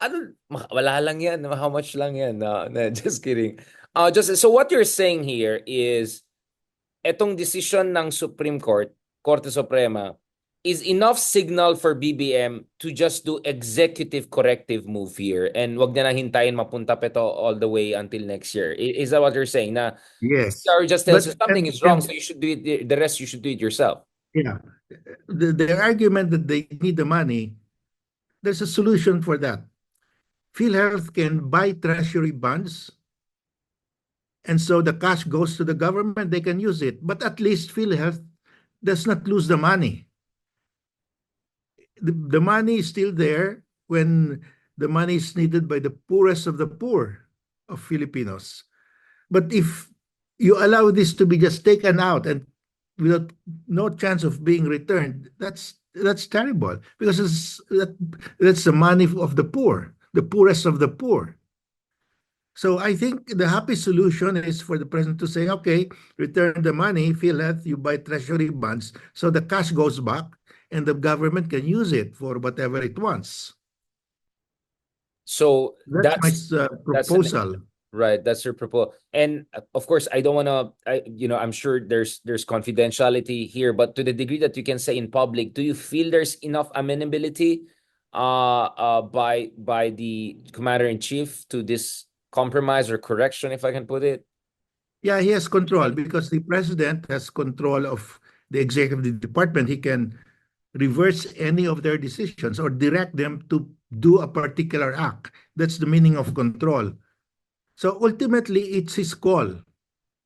[SPEAKER 1] ano, wala lang yan. How much lang yan? No, no, just kidding. Justice, so what you're saying here is, etong decision ng Supreme Court, Korte Suprema, is enough signal for BBM to just do executive corrective move here and wag na hintayin mapunta pa ito all the way until next year. Is that what you're saying? Na
[SPEAKER 2] Yes.
[SPEAKER 1] CR just tells
[SPEAKER 2] But
[SPEAKER 1] you something is wrong, so you should do it, the rest you should do it yourself.
[SPEAKER 2] yeah, the argument that they need the money, there's a solution for that. PhilHealth can buy treasury bonds, and so the cash goes to the government, they can use it. But at least PhilHealth does not lose the money. The money is still there when the money is needed by the poorest of the poor of Filipinos. But if you allow this to be just taken out and without no chance of being returned, that's terrible, because that's the money of the poor, the poorest of the poor. So I think the happy solution is for the president to say, okay, return the money, PhilHealth, you buy treasury bonds, so the cash goes back and the government can use it for whatever it wants.
[SPEAKER 1] So
[SPEAKER 2] That's my
[SPEAKER 1] that's an
[SPEAKER 2] proposal.
[SPEAKER 1] right. That's your proposal. And of course, I don't want to, I'm sure there's confidentiality here, but to the degree that you can say in public, do you feel there's enough amenability by the commander in chief to this compromise or correction, if I can put it?
[SPEAKER 2] Yeah, he has control because the president has control of the executive department. He can reverse any of their decisions or direct them to do a particular act. That's the meaning of control. So ultimately, it's his call.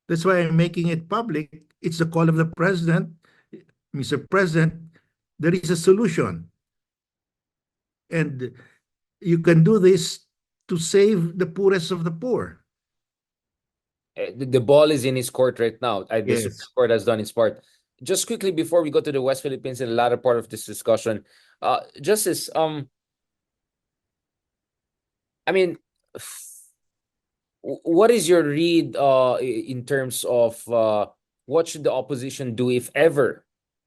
[SPEAKER 2] That's why I'm making it public. It's the call of the president. Mr. President, there is a solution. And you can do this to save the poorest of the poor.
[SPEAKER 1] The ball is in his court right now. The Supreme
[SPEAKER 2] Yes.
[SPEAKER 1] Court has done its part. Just quickly before we go to the West Philippines in the latter part of this discussion, Justice, I mean, what is your read in terms of what should the opposition do if ever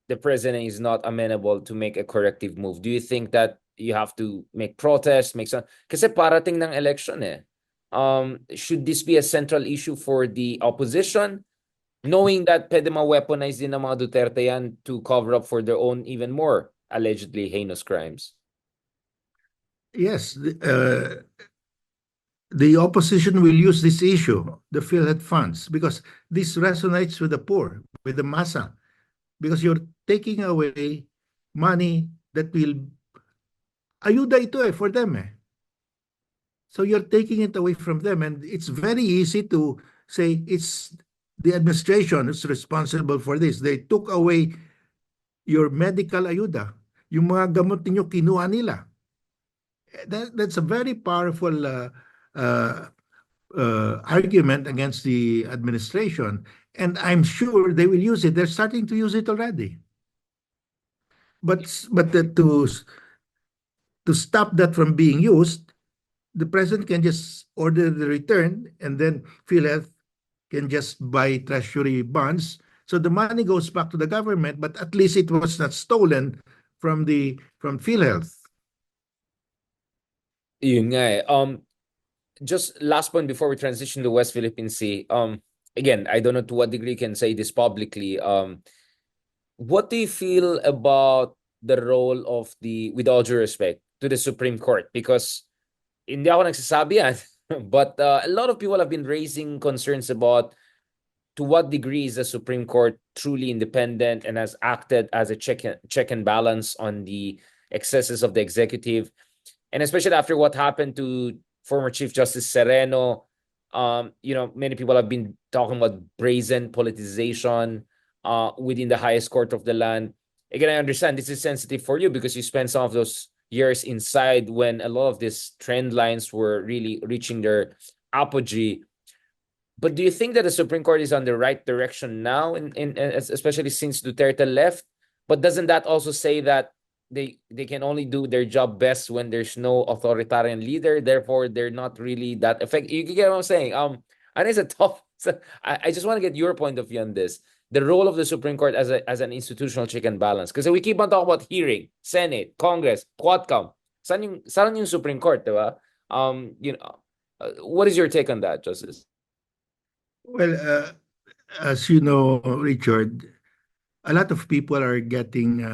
[SPEAKER 1] the president is not amenable to make a corrective move? Do you think that you have to make protests, make some kasi parating ng election eh. Should this be a central issue for the opposition? Knowing that pwede ma-weaponize din ng mga Duterte yan to cover up for their own even more allegedly heinous crimes.
[SPEAKER 2] Yes. The opposition will use this issue, the PhilHealth funds, because this resonates with the poor, with the masa, because you're taking away money that will ayuda ito for them So you're taking it away from them, and it's very easy to say it's the administration who's responsible for this. They took away your medical ayuda. Yung mga gamot ninyo kinuha nila. That's a very powerful argument against the administration, and I'm sure they will use it. They're starting to use it already. But to stop that from being used, the president can just order the return, and then PhilHealth can just buy treasury bonds. So the money goes back to the government, but at least it was not stolen from PhilHealth.
[SPEAKER 1] Yun nga eh. Just last point before we transition to West Philippine Sea. Again, I don't know to what degree you can say this publicly. What do you feel about the role of with all due respect, to the Supreme Court? Because hindi ako nagsasabi yan, but a lot of people have been raising concerns about to what degree is the Supreme Court truly independent and has acted as a check and balance on the excesses of the executive, and especially after what happened to former Chief Justice Sereno. Many people have been talking about brazen politicization within the highest court of the land. Again, I understand this is sensitive for you because you spent some of those years inside when a lot of these trend lines were really reaching their apogee. But do you think that the Supreme Court is on the right direction now, especially since Duterte left? But doesn't that also say that they can only do their job best when there's no authoritarian leader? Therefore, they're not really that effective. You get what I'm saying? And it's a tough. I just want to get your point of view on this. The role of the Supreme Court as an institutional check and balance. Because we keep on talking about hearing, Senate, Congress, Quadcom. Saan yung Supreme Court, diba? What is your take on that, Justice?
[SPEAKER 2] Well, as you know, Richard, a lot of people are getting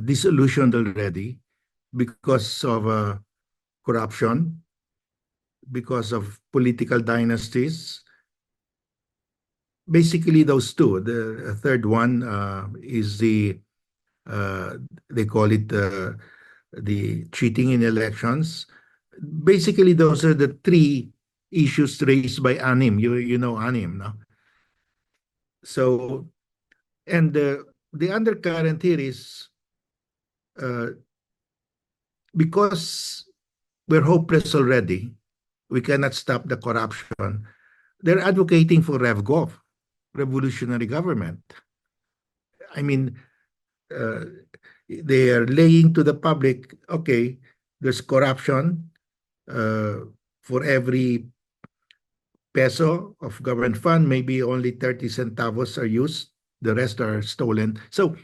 [SPEAKER 2] disillusioned already because of corruption, because of political dynasties. Basically, those two. The third one is they call it the cheating in elections. Basically, those are the three issues raised by ANIM. You know ANIM, no? So, and the undercurrent here is because we're hopeless already, we cannot stop the corruption. They're advocating for RevGov, revolutionary government. I mean, they are laying to the public, okay, there's corruption. For every peso of government fund, maybe only 30 centavos are used. The rest are stolen. So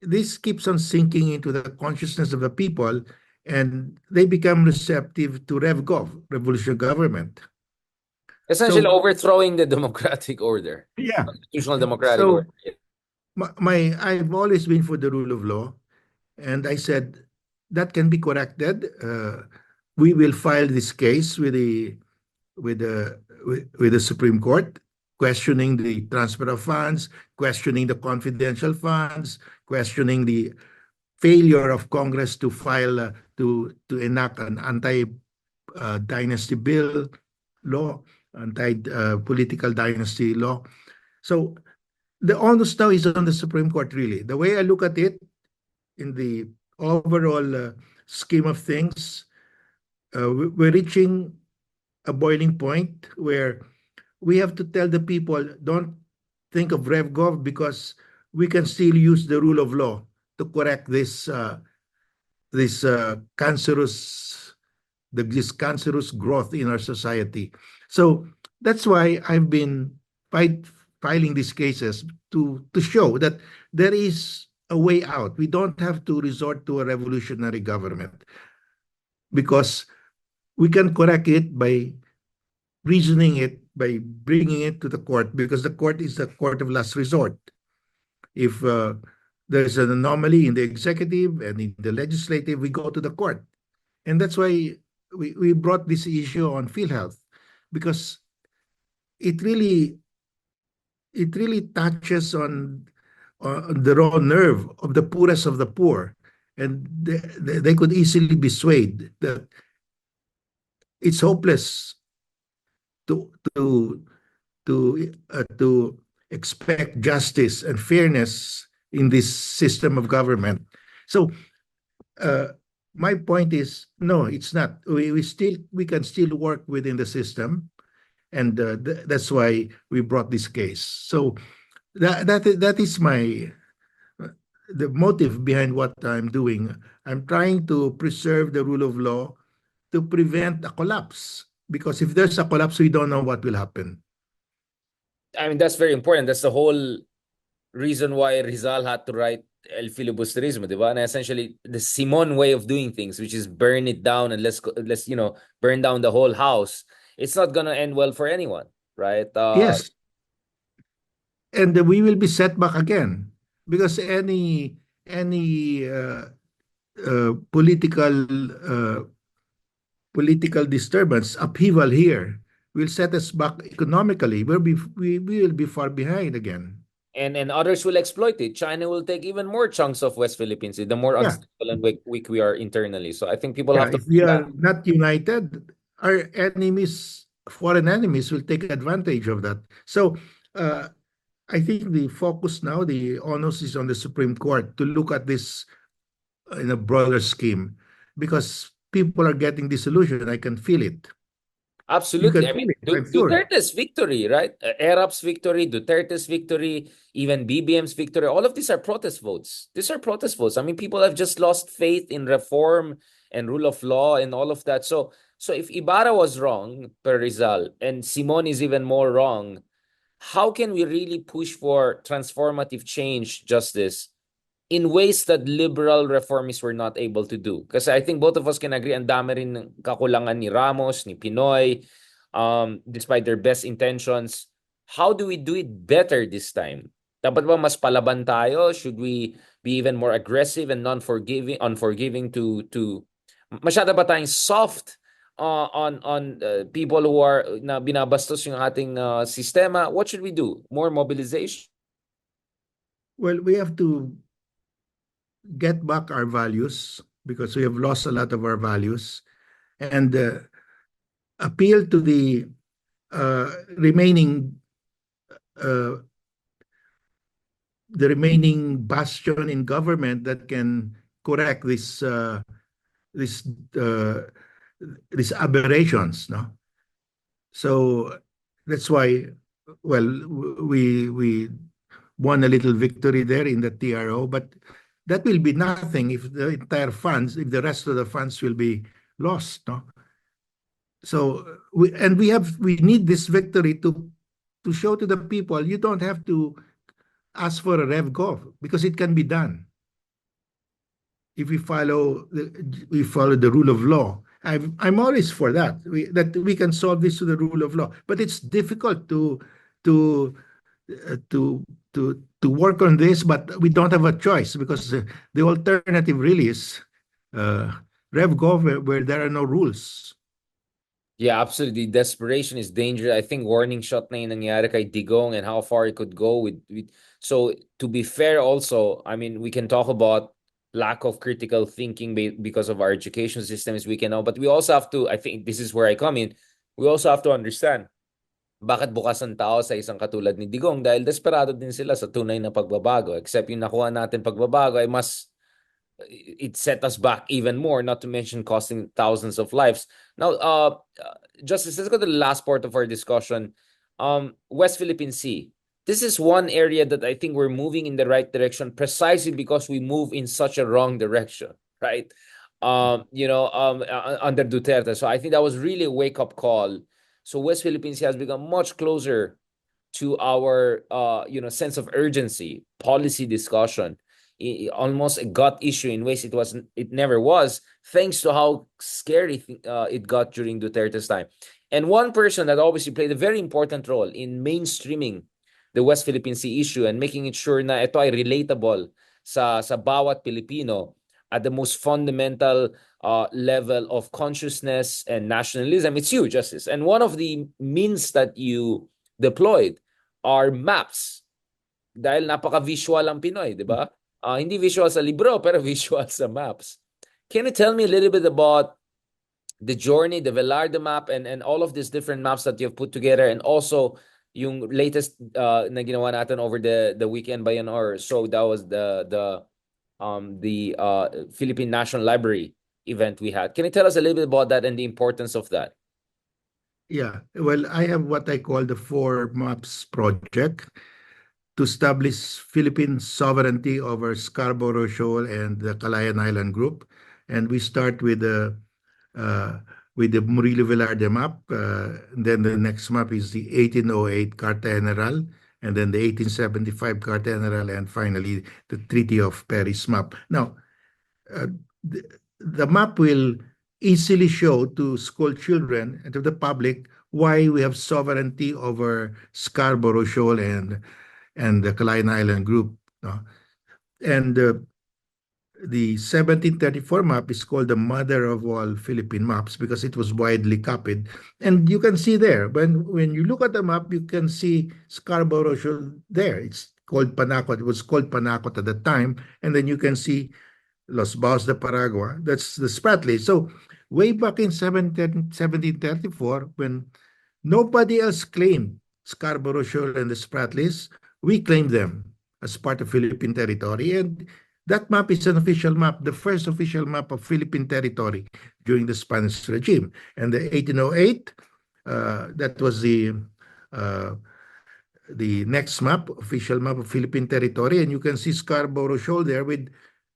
[SPEAKER 2] this keeps on sinking into the consciousness of the people, and they become receptive to RevGov, revolutionary government.
[SPEAKER 1] Essentially overthrowing the democratic order.
[SPEAKER 2] Yeah.
[SPEAKER 1] Constitutional democratic order.
[SPEAKER 2] I've always been for the rule of law, and I said that can be corrected. We will file this case with the Supreme Court, questioning the transfer of funds, questioning the confidential funds, questioning the failure of Congress to file to enact an anti-dynasty bill law, anti-political dynasty law. So the onus now is on the Supreme Court, really. The way I look at it, in the overall scheme of things, we're reaching a boiling point where we have to tell the people, don't think of RevGov because we can still use the rule of law to correct this this cancerous growth in our society. So that's why I've been filing these cases to show that there is a way out. We don't have to resort to a revolutionary government because we can correct it by reasoning it, by bringing it to the court, because the court is the court of last resort. If there's an anomaly in the executive and in the legislative, we go to the court. And that's why we brought this issue on PhilHealth, because it really it really touches on the raw nerve of the poorest of the poor, and they could easily be swayed that it's hopeless to to to expect justice and fairness in this system of government. So uh, my point is, no, it's not. We can still work within the system, and that's why we brought this case. So that is my the motive behind what I'm doing. I'm trying to preserve the rule of law to prevent a collapse. Because if there's a collapse, we don't know what will happen.
[SPEAKER 1] I mean, that's very important. That's the whole reason why Rizal had to write El Filibusterismo, di ba? And essentially, the Simon way of doing things, which is burn it down and let's burn down the whole house. It's not gonna end well for anyone, right?
[SPEAKER 2] Yes, and we will be set back again because any political political disturbance, upheaval here will set us back economically. We will be far behind again.
[SPEAKER 1] And others will exploit it. China will take even more chunks of West Philippine Sea, the more
[SPEAKER 2] Yeah,
[SPEAKER 1] unstable and weak we are internally. So I think people
[SPEAKER 2] yeah.
[SPEAKER 1] have to
[SPEAKER 2] If we
[SPEAKER 1] understand.
[SPEAKER 2] are not united, our enemies, foreign enemies, will take advantage of that. So uh, I think the focus now, the onus is on the Supreme Court to look at this in a broader scheme, because people are getting disillusioned. I can feel it. You
[SPEAKER 1] Absolutely.
[SPEAKER 2] can
[SPEAKER 1] I
[SPEAKER 2] feel
[SPEAKER 1] mean,
[SPEAKER 2] it, I'm sure.
[SPEAKER 1] Duterte's victory, right? ERAP's victory, Duterte's victory, even BBM's victory, all of these are protest votes. These are protest votes. I mean, people have just lost faith in reform and rule of law and all of that. So if Ibarra was wrong, per Rizal, and Simon is even more wrong, how can we really push for transformative change, justice, in ways that liberal reformists were not able to do? Kasi I think both of us can agree, ang dami rin ng kakulangan ni Ramos, ni Pinoy, despite their best intentions. How do we do it better this time? Dapat ba mas palaban tayo? Should we be even more aggressive and unforgiving to masyado ba tayong soft on people who are na binabastos yung ating sistema? What should we do? More mobilization?
[SPEAKER 2] Well, we have to get back our values because we have lost a lot of our values, and appeal to uh, remaining uh, the remaining bastion in government that can correct this uh, these aberrations. No, so that's why. Well, we won a little victory there in the TRO, but that will be nothing if the entire funds, if the rest of the funds will be lost. No, so we need this victory to show to the people you don't have to ask for a rev gov because it can be done if we follow the rule of law. I'm always for that. We can solve this to the rule of law, but it's difficult to to to work on this. But we don't have a choice because the alternative really is uh, rev gov where there are no rules.
[SPEAKER 1] Yeah, absolutely. Desperation is dangerous. I think warning shot na yung nangyari kay Digong and how far it could go with. So to be fair also, I mean, we can talk about lack of critical thinking because of our education systems we can know, but we also have to, I think this is where I come in, we also have to understand bakit bukas ang tao sa isang katulad ni Digong dahil desperado din sila sa tunay na pagbabago. Except yung nakuha natin pagbabago ay mas it set us back even more, not to mention costing thousands of lives. Now, Justice, let's go to the last part of our discussion. West Philippine Sea. This is one area that I think we're moving in the right direction precisely because we move in such a wrong direction, right? Under Duterte. So I think that was really a wake-up call. So West Philippine Sea has become much closer to our sense of urgency, policy discussion, almost a gut issue in ways it never was, thanks to how scary it got during Duterte's time. And one person that obviously played a very important role in mainstreaming the West Philippine Sea issue and making it sure na ito ay relatable sa bawat Pilipino at the most fundamental level of consciousness and nationalism, it's you, Justice. And one of the means that you deployed are maps. Dahil napaka-visual ang Pinoy, di ba? Hindi visual sa libro, pero visual sa maps. Can you tell me a little bit about the journey, the Velarde map, and all of these different maps that you've put together, and also yung latest na ginawa natin over the weekend by an hour? So that was the Philippine National Library event we had. Can you tell us a little bit about that and the importance of that?
[SPEAKER 2] Yeah, well, I have what I call the Four Maps Project to establish Philippine sovereignty over Scarborough Shoal and the Calayan Island Group. And we start with the Murillo Velarde map. Then the next map is the 1808 Carta General, and then the 1875 Carta General, and finally the Treaty of Paris map. Now, uh, the, the map will easily show to school children and to the public why we have sovereignty over Scarborough Shoal and the Calayan Island Group. No? And the 1734 map is called the mother of all Philippine maps because it was widely copied. And you can see there, when you look at the map, you can see Scarborough Shoal there. It's called Panacot. It was called Panacot at the time. And then you can see Los Baos de Paragua. That's the Spratlys. So way back in 1734, when nobody else claimed Scarborough Shoal and the Spratlys, we claimed them as part of Philippine territory. And that map is an official map, the first official map of Philippine territory during the Spanish regime. And the 1808, that was the next map, official map of Philippine territory. And you can see Scarborough Shoal there with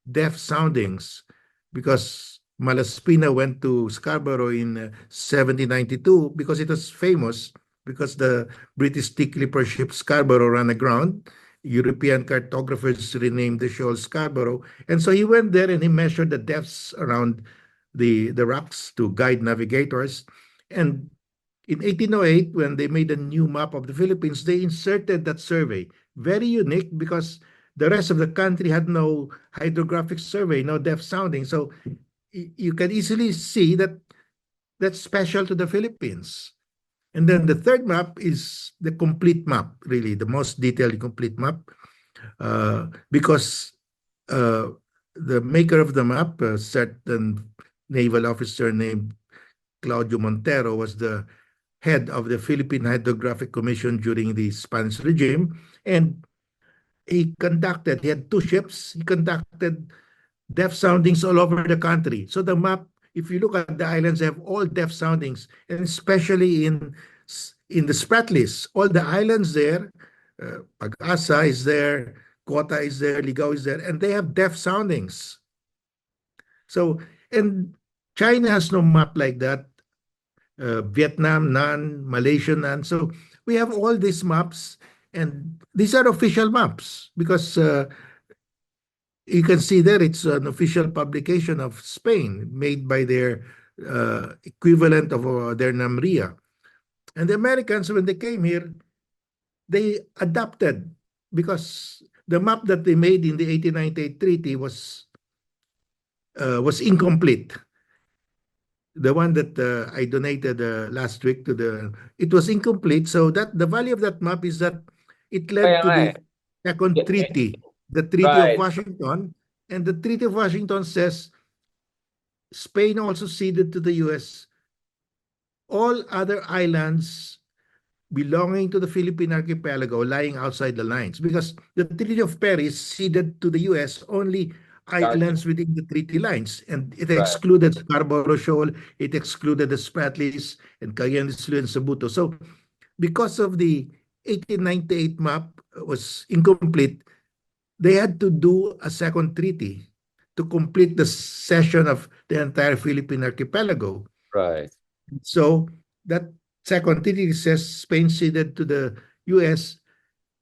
[SPEAKER 2] deaf soundings because Malaspina went to Scarborough in 1792 because it was famous because the British Clipper ship Scarborough ran aground. European cartographers renamed the shoal Scarborough. And so he went there and he measured the depths around the rocks to guide navigators. And in 1808, when they made a new map of the Philippines, they inserted that survey. Very unique because the rest of the country had no hydrographic survey, no depth sounding. So you can easily see that that's special to the Philippines. And then the third map is the complete map, really, the most detailed complete map, because the maker of the map, a certain naval officer named Claudio Montero, was the head of the Philippine Hydrographic Commission during the Spanish regime. And he had two ships, he conducted depth soundings all over the country. So the map, if you look at the islands, they have all depth soundings, and especially in the Spratlys, all the islands there, Pag-asa is there, Kota is there, Ligao is there, and they have depth soundings. So, and China has no map like that. Vietnam, none. Malaysia, none. So we have all these maps, and these are official maps because you can see there it's an official publication of Spain made by their equivalent of their NAMRIA. And the Americans, when they came here, they adapted because the map that they made in the 1898 treaty was incomplete. The one that I donated last week it was incomplete. So that the value of that map is that it led to the second treaty, the Treaty of
[SPEAKER 1] Right.
[SPEAKER 2] Washington. And the Treaty of Washington says Spain also ceded to the US all other islands belonging to the Philippine archipelago lying outside the lines because the Treaty of Paris ceded to the US only
[SPEAKER 1] Gotcha.
[SPEAKER 2] islands within the treaty lines. And it
[SPEAKER 1] Right.
[SPEAKER 2] excluded Scarborough Shoal, it excluded the Spratlys and Cagayan de Sulu and Sabuto. So because of the 1898 map was incomplete, they had to do a second treaty to complete the cession of the entire Philippine archipelago.
[SPEAKER 1] Right.
[SPEAKER 2] So that second treaty says Spain ceded to the US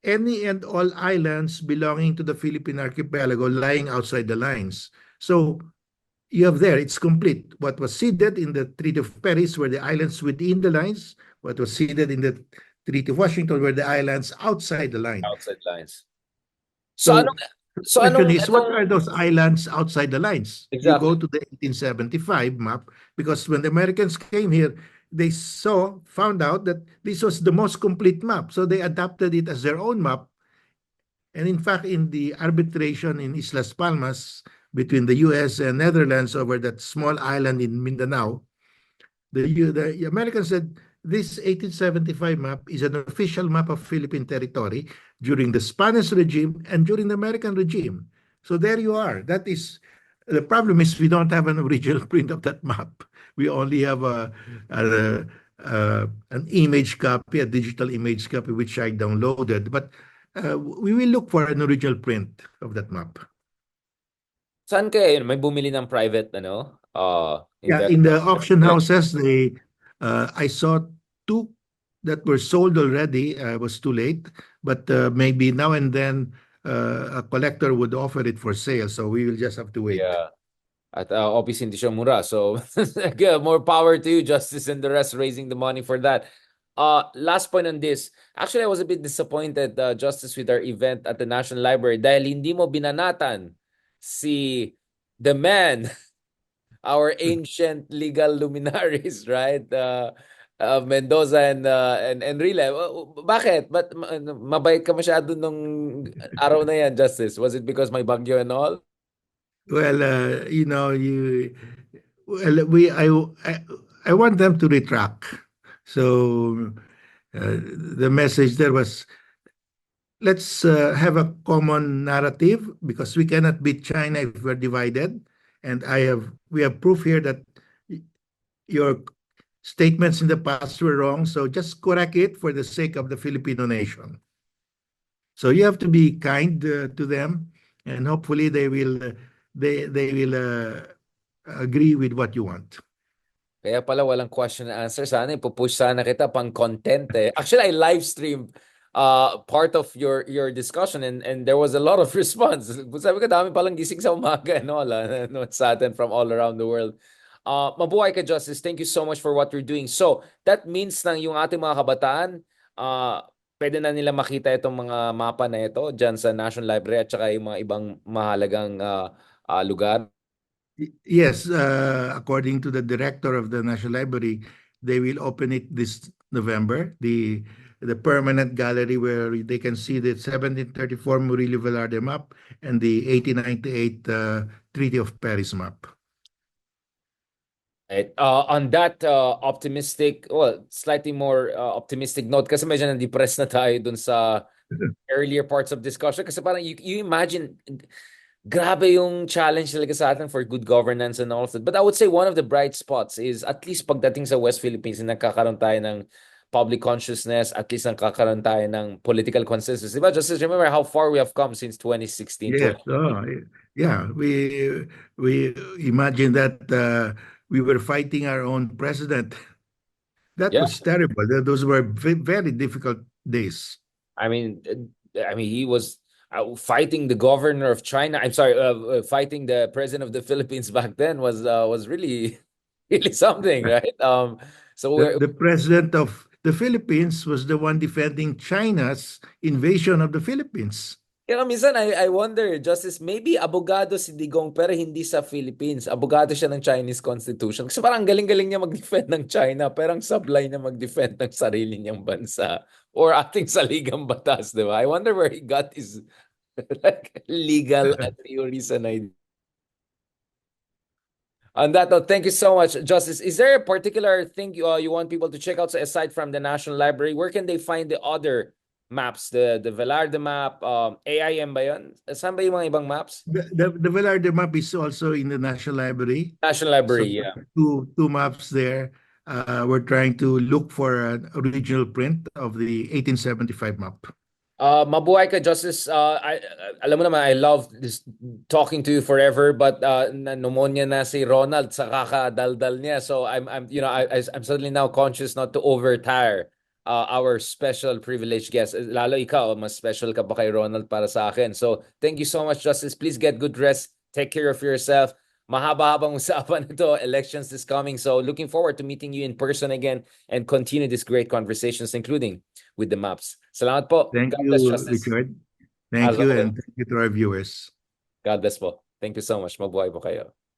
[SPEAKER 2] any and all islands belonging to the Philippine archipelago lying outside the lines. So you have there, it's complete. What was ceded in the Treaty of Paris were the islands within the lines. What was ceded in the Treaty of Washington were the islands outside the line.
[SPEAKER 1] Outside lines. So
[SPEAKER 2] So
[SPEAKER 1] anong
[SPEAKER 2] the
[SPEAKER 1] so
[SPEAKER 2] question
[SPEAKER 1] anong
[SPEAKER 2] is, what
[SPEAKER 1] anong
[SPEAKER 2] are those islands outside the lines? You go
[SPEAKER 1] exactly.
[SPEAKER 2] to the 1875 map, because when the Americans came here, they found out that this was the most complete map. So they adapted it as their own map. And in fact, in the arbitration in Islas Palmas between the US and Netherlands over that small island in Mindanao, the Americans said this 1875 map is an official map of Philippine territory during the Spanish regime and during the American regime. So there you are. That is the problem is we don't have an original print of that map. We only have an image copy, a digital image copy, which I downloaded. But we will look for an original print of that map.
[SPEAKER 1] Saan kaya yun? May bumili ng private
[SPEAKER 2] Yeah, in the
[SPEAKER 1] investor.
[SPEAKER 2] auction houses, I saw two that were sold already. It was too late, but maybe now and then a collector would offer it for sale. So we will just have to wait.
[SPEAKER 1] Yeah. At obviously hindi siya mura. So yeah, more power to you, Justice, and the rest raising the money for that. Last point on this. Actually, I was a bit disappointed, Justice, with our event at the National Library dahil hindi mo binanatan si the man, our ancient legal luminaries, right? Mendoza and Enrile. Bakit? Mabait ka masyado nung araw na yan, Justice? Was it because may bagyo and all?
[SPEAKER 2] Well, well, I want them to retract. So the message there was, let's have a common narrative because we cannot beat China if we're divided. And we have proof here that your statements in the past were wrong. So just correct it for the sake of the Filipino nation. So you have to be kind to them, and hopefully they will agree with what you want.
[SPEAKER 1] Kaya pala walang question and answer. Sana ipupush sana kita pang content eh. Actually, I live streamed part of your discussion and there was a lot of response. Sabi ko, dami palang gising sa umaga no, no, sa atin from all around the world. Mabuhay ka, Justice. Thank you so much for what you're doing. So, that means nang yung ating mga kabataan, pwede na nila makita itong mga mapa na ito dyan sa National Library at saka yung mga ibang mahalagang lugar.
[SPEAKER 2] Yes, according to the director of the National Library, they will open it this November. The permanent gallery where they can see the 1734 Murillo Velarde map and the 1898 Treaty of Paris map.
[SPEAKER 1] Right. On that optimistic, well, slightly more optimistic note, kasi medyo na-depress na tayo dun sa earlier parts of discussion. Kasi parang you imagine, grabe yung challenge talaga sa atin for good governance and all that. But I would say one of the bright spots is at least pagdating sa West Philippines, nagkakaroon tayo ng public consciousness, at least nagkakaroon tayo ng political consensus. Diba? Just remember how far we have come since 2016,
[SPEAKER 2] Yes.
[SPEAKER 1] 2018.
[SPEAKER 2] Yeah. We imagine that we were fighting our own president. That
[SPEAKER 1] Yeah.
[SPEAKER 2] was terrible. Those were very difficult days.
[SPEAKER 1] I mean, he was fighting the governor of China. I'm sorry, fighting the president of the Philippines back then was really, really something, right? So
[SPEAKER 2] The president of the Philippines was the one defending China's invasion of the Philippines.
[SPEAKER 1] minsan I wonder, Justice, maybe abogado si Digong pero hindi sa Philippines. Abogado siya ng Chinese Constitution. Kasi parang galing-galing niya mag-defend ng China pero ang sablay niya mag-defend ng sarili niyang bansa or ating saligang batas, di ba? I wonder where he got his like legal theories and ideas. On that note, thank you so much, Justice. Is there a particular thing you want people to check out aside from the National Library? Where can they find the other maps. The Velarde map, AIM ba yun? Saan ba yung mga ibang maps?
[SPEAKER 2] The Velarde map is also in the National Library.
[SPEAKER 1] National
[SPEAKER 2] So
[SPEAKER 1] Library, yeah.
[SPEAKER 2] two maps there. We're trying to look for an original print of the 1875 map.
[SPEAKER 1] Mabuhay ka, Justice. Alam mo naman, I love this talking to you forever, but pneumonia na si Ronald sa kakadaldal niya. So I'm suddenly now conscious not to overtire our special privileged guest. Lalo ikaw, mas special ka pa kay Ronald para sa akin. So thank you so much, Justice. Please get good rest. Take care of yourself. Mahaba-habang usapan ito. Elections is coming. So looking forward to meeting you in person again and continue these great conversations, including with the maps. Salamat po.
[SPEAKER 2] Thank
[SPEAKER 1] God bless,
[SPEAKER 2] you,
[SPEAKER 1] Justice.
[SPEAKER 2] Richard.
[SPEAKER 1] As
[SPEAKER 2] Thank you,
[SPEAKER 1] always.
[SPEAKER 2] and thank you to our viewers.
[SPEAKER 1] God bless po. Thank you so much. Mabuhay po kayo.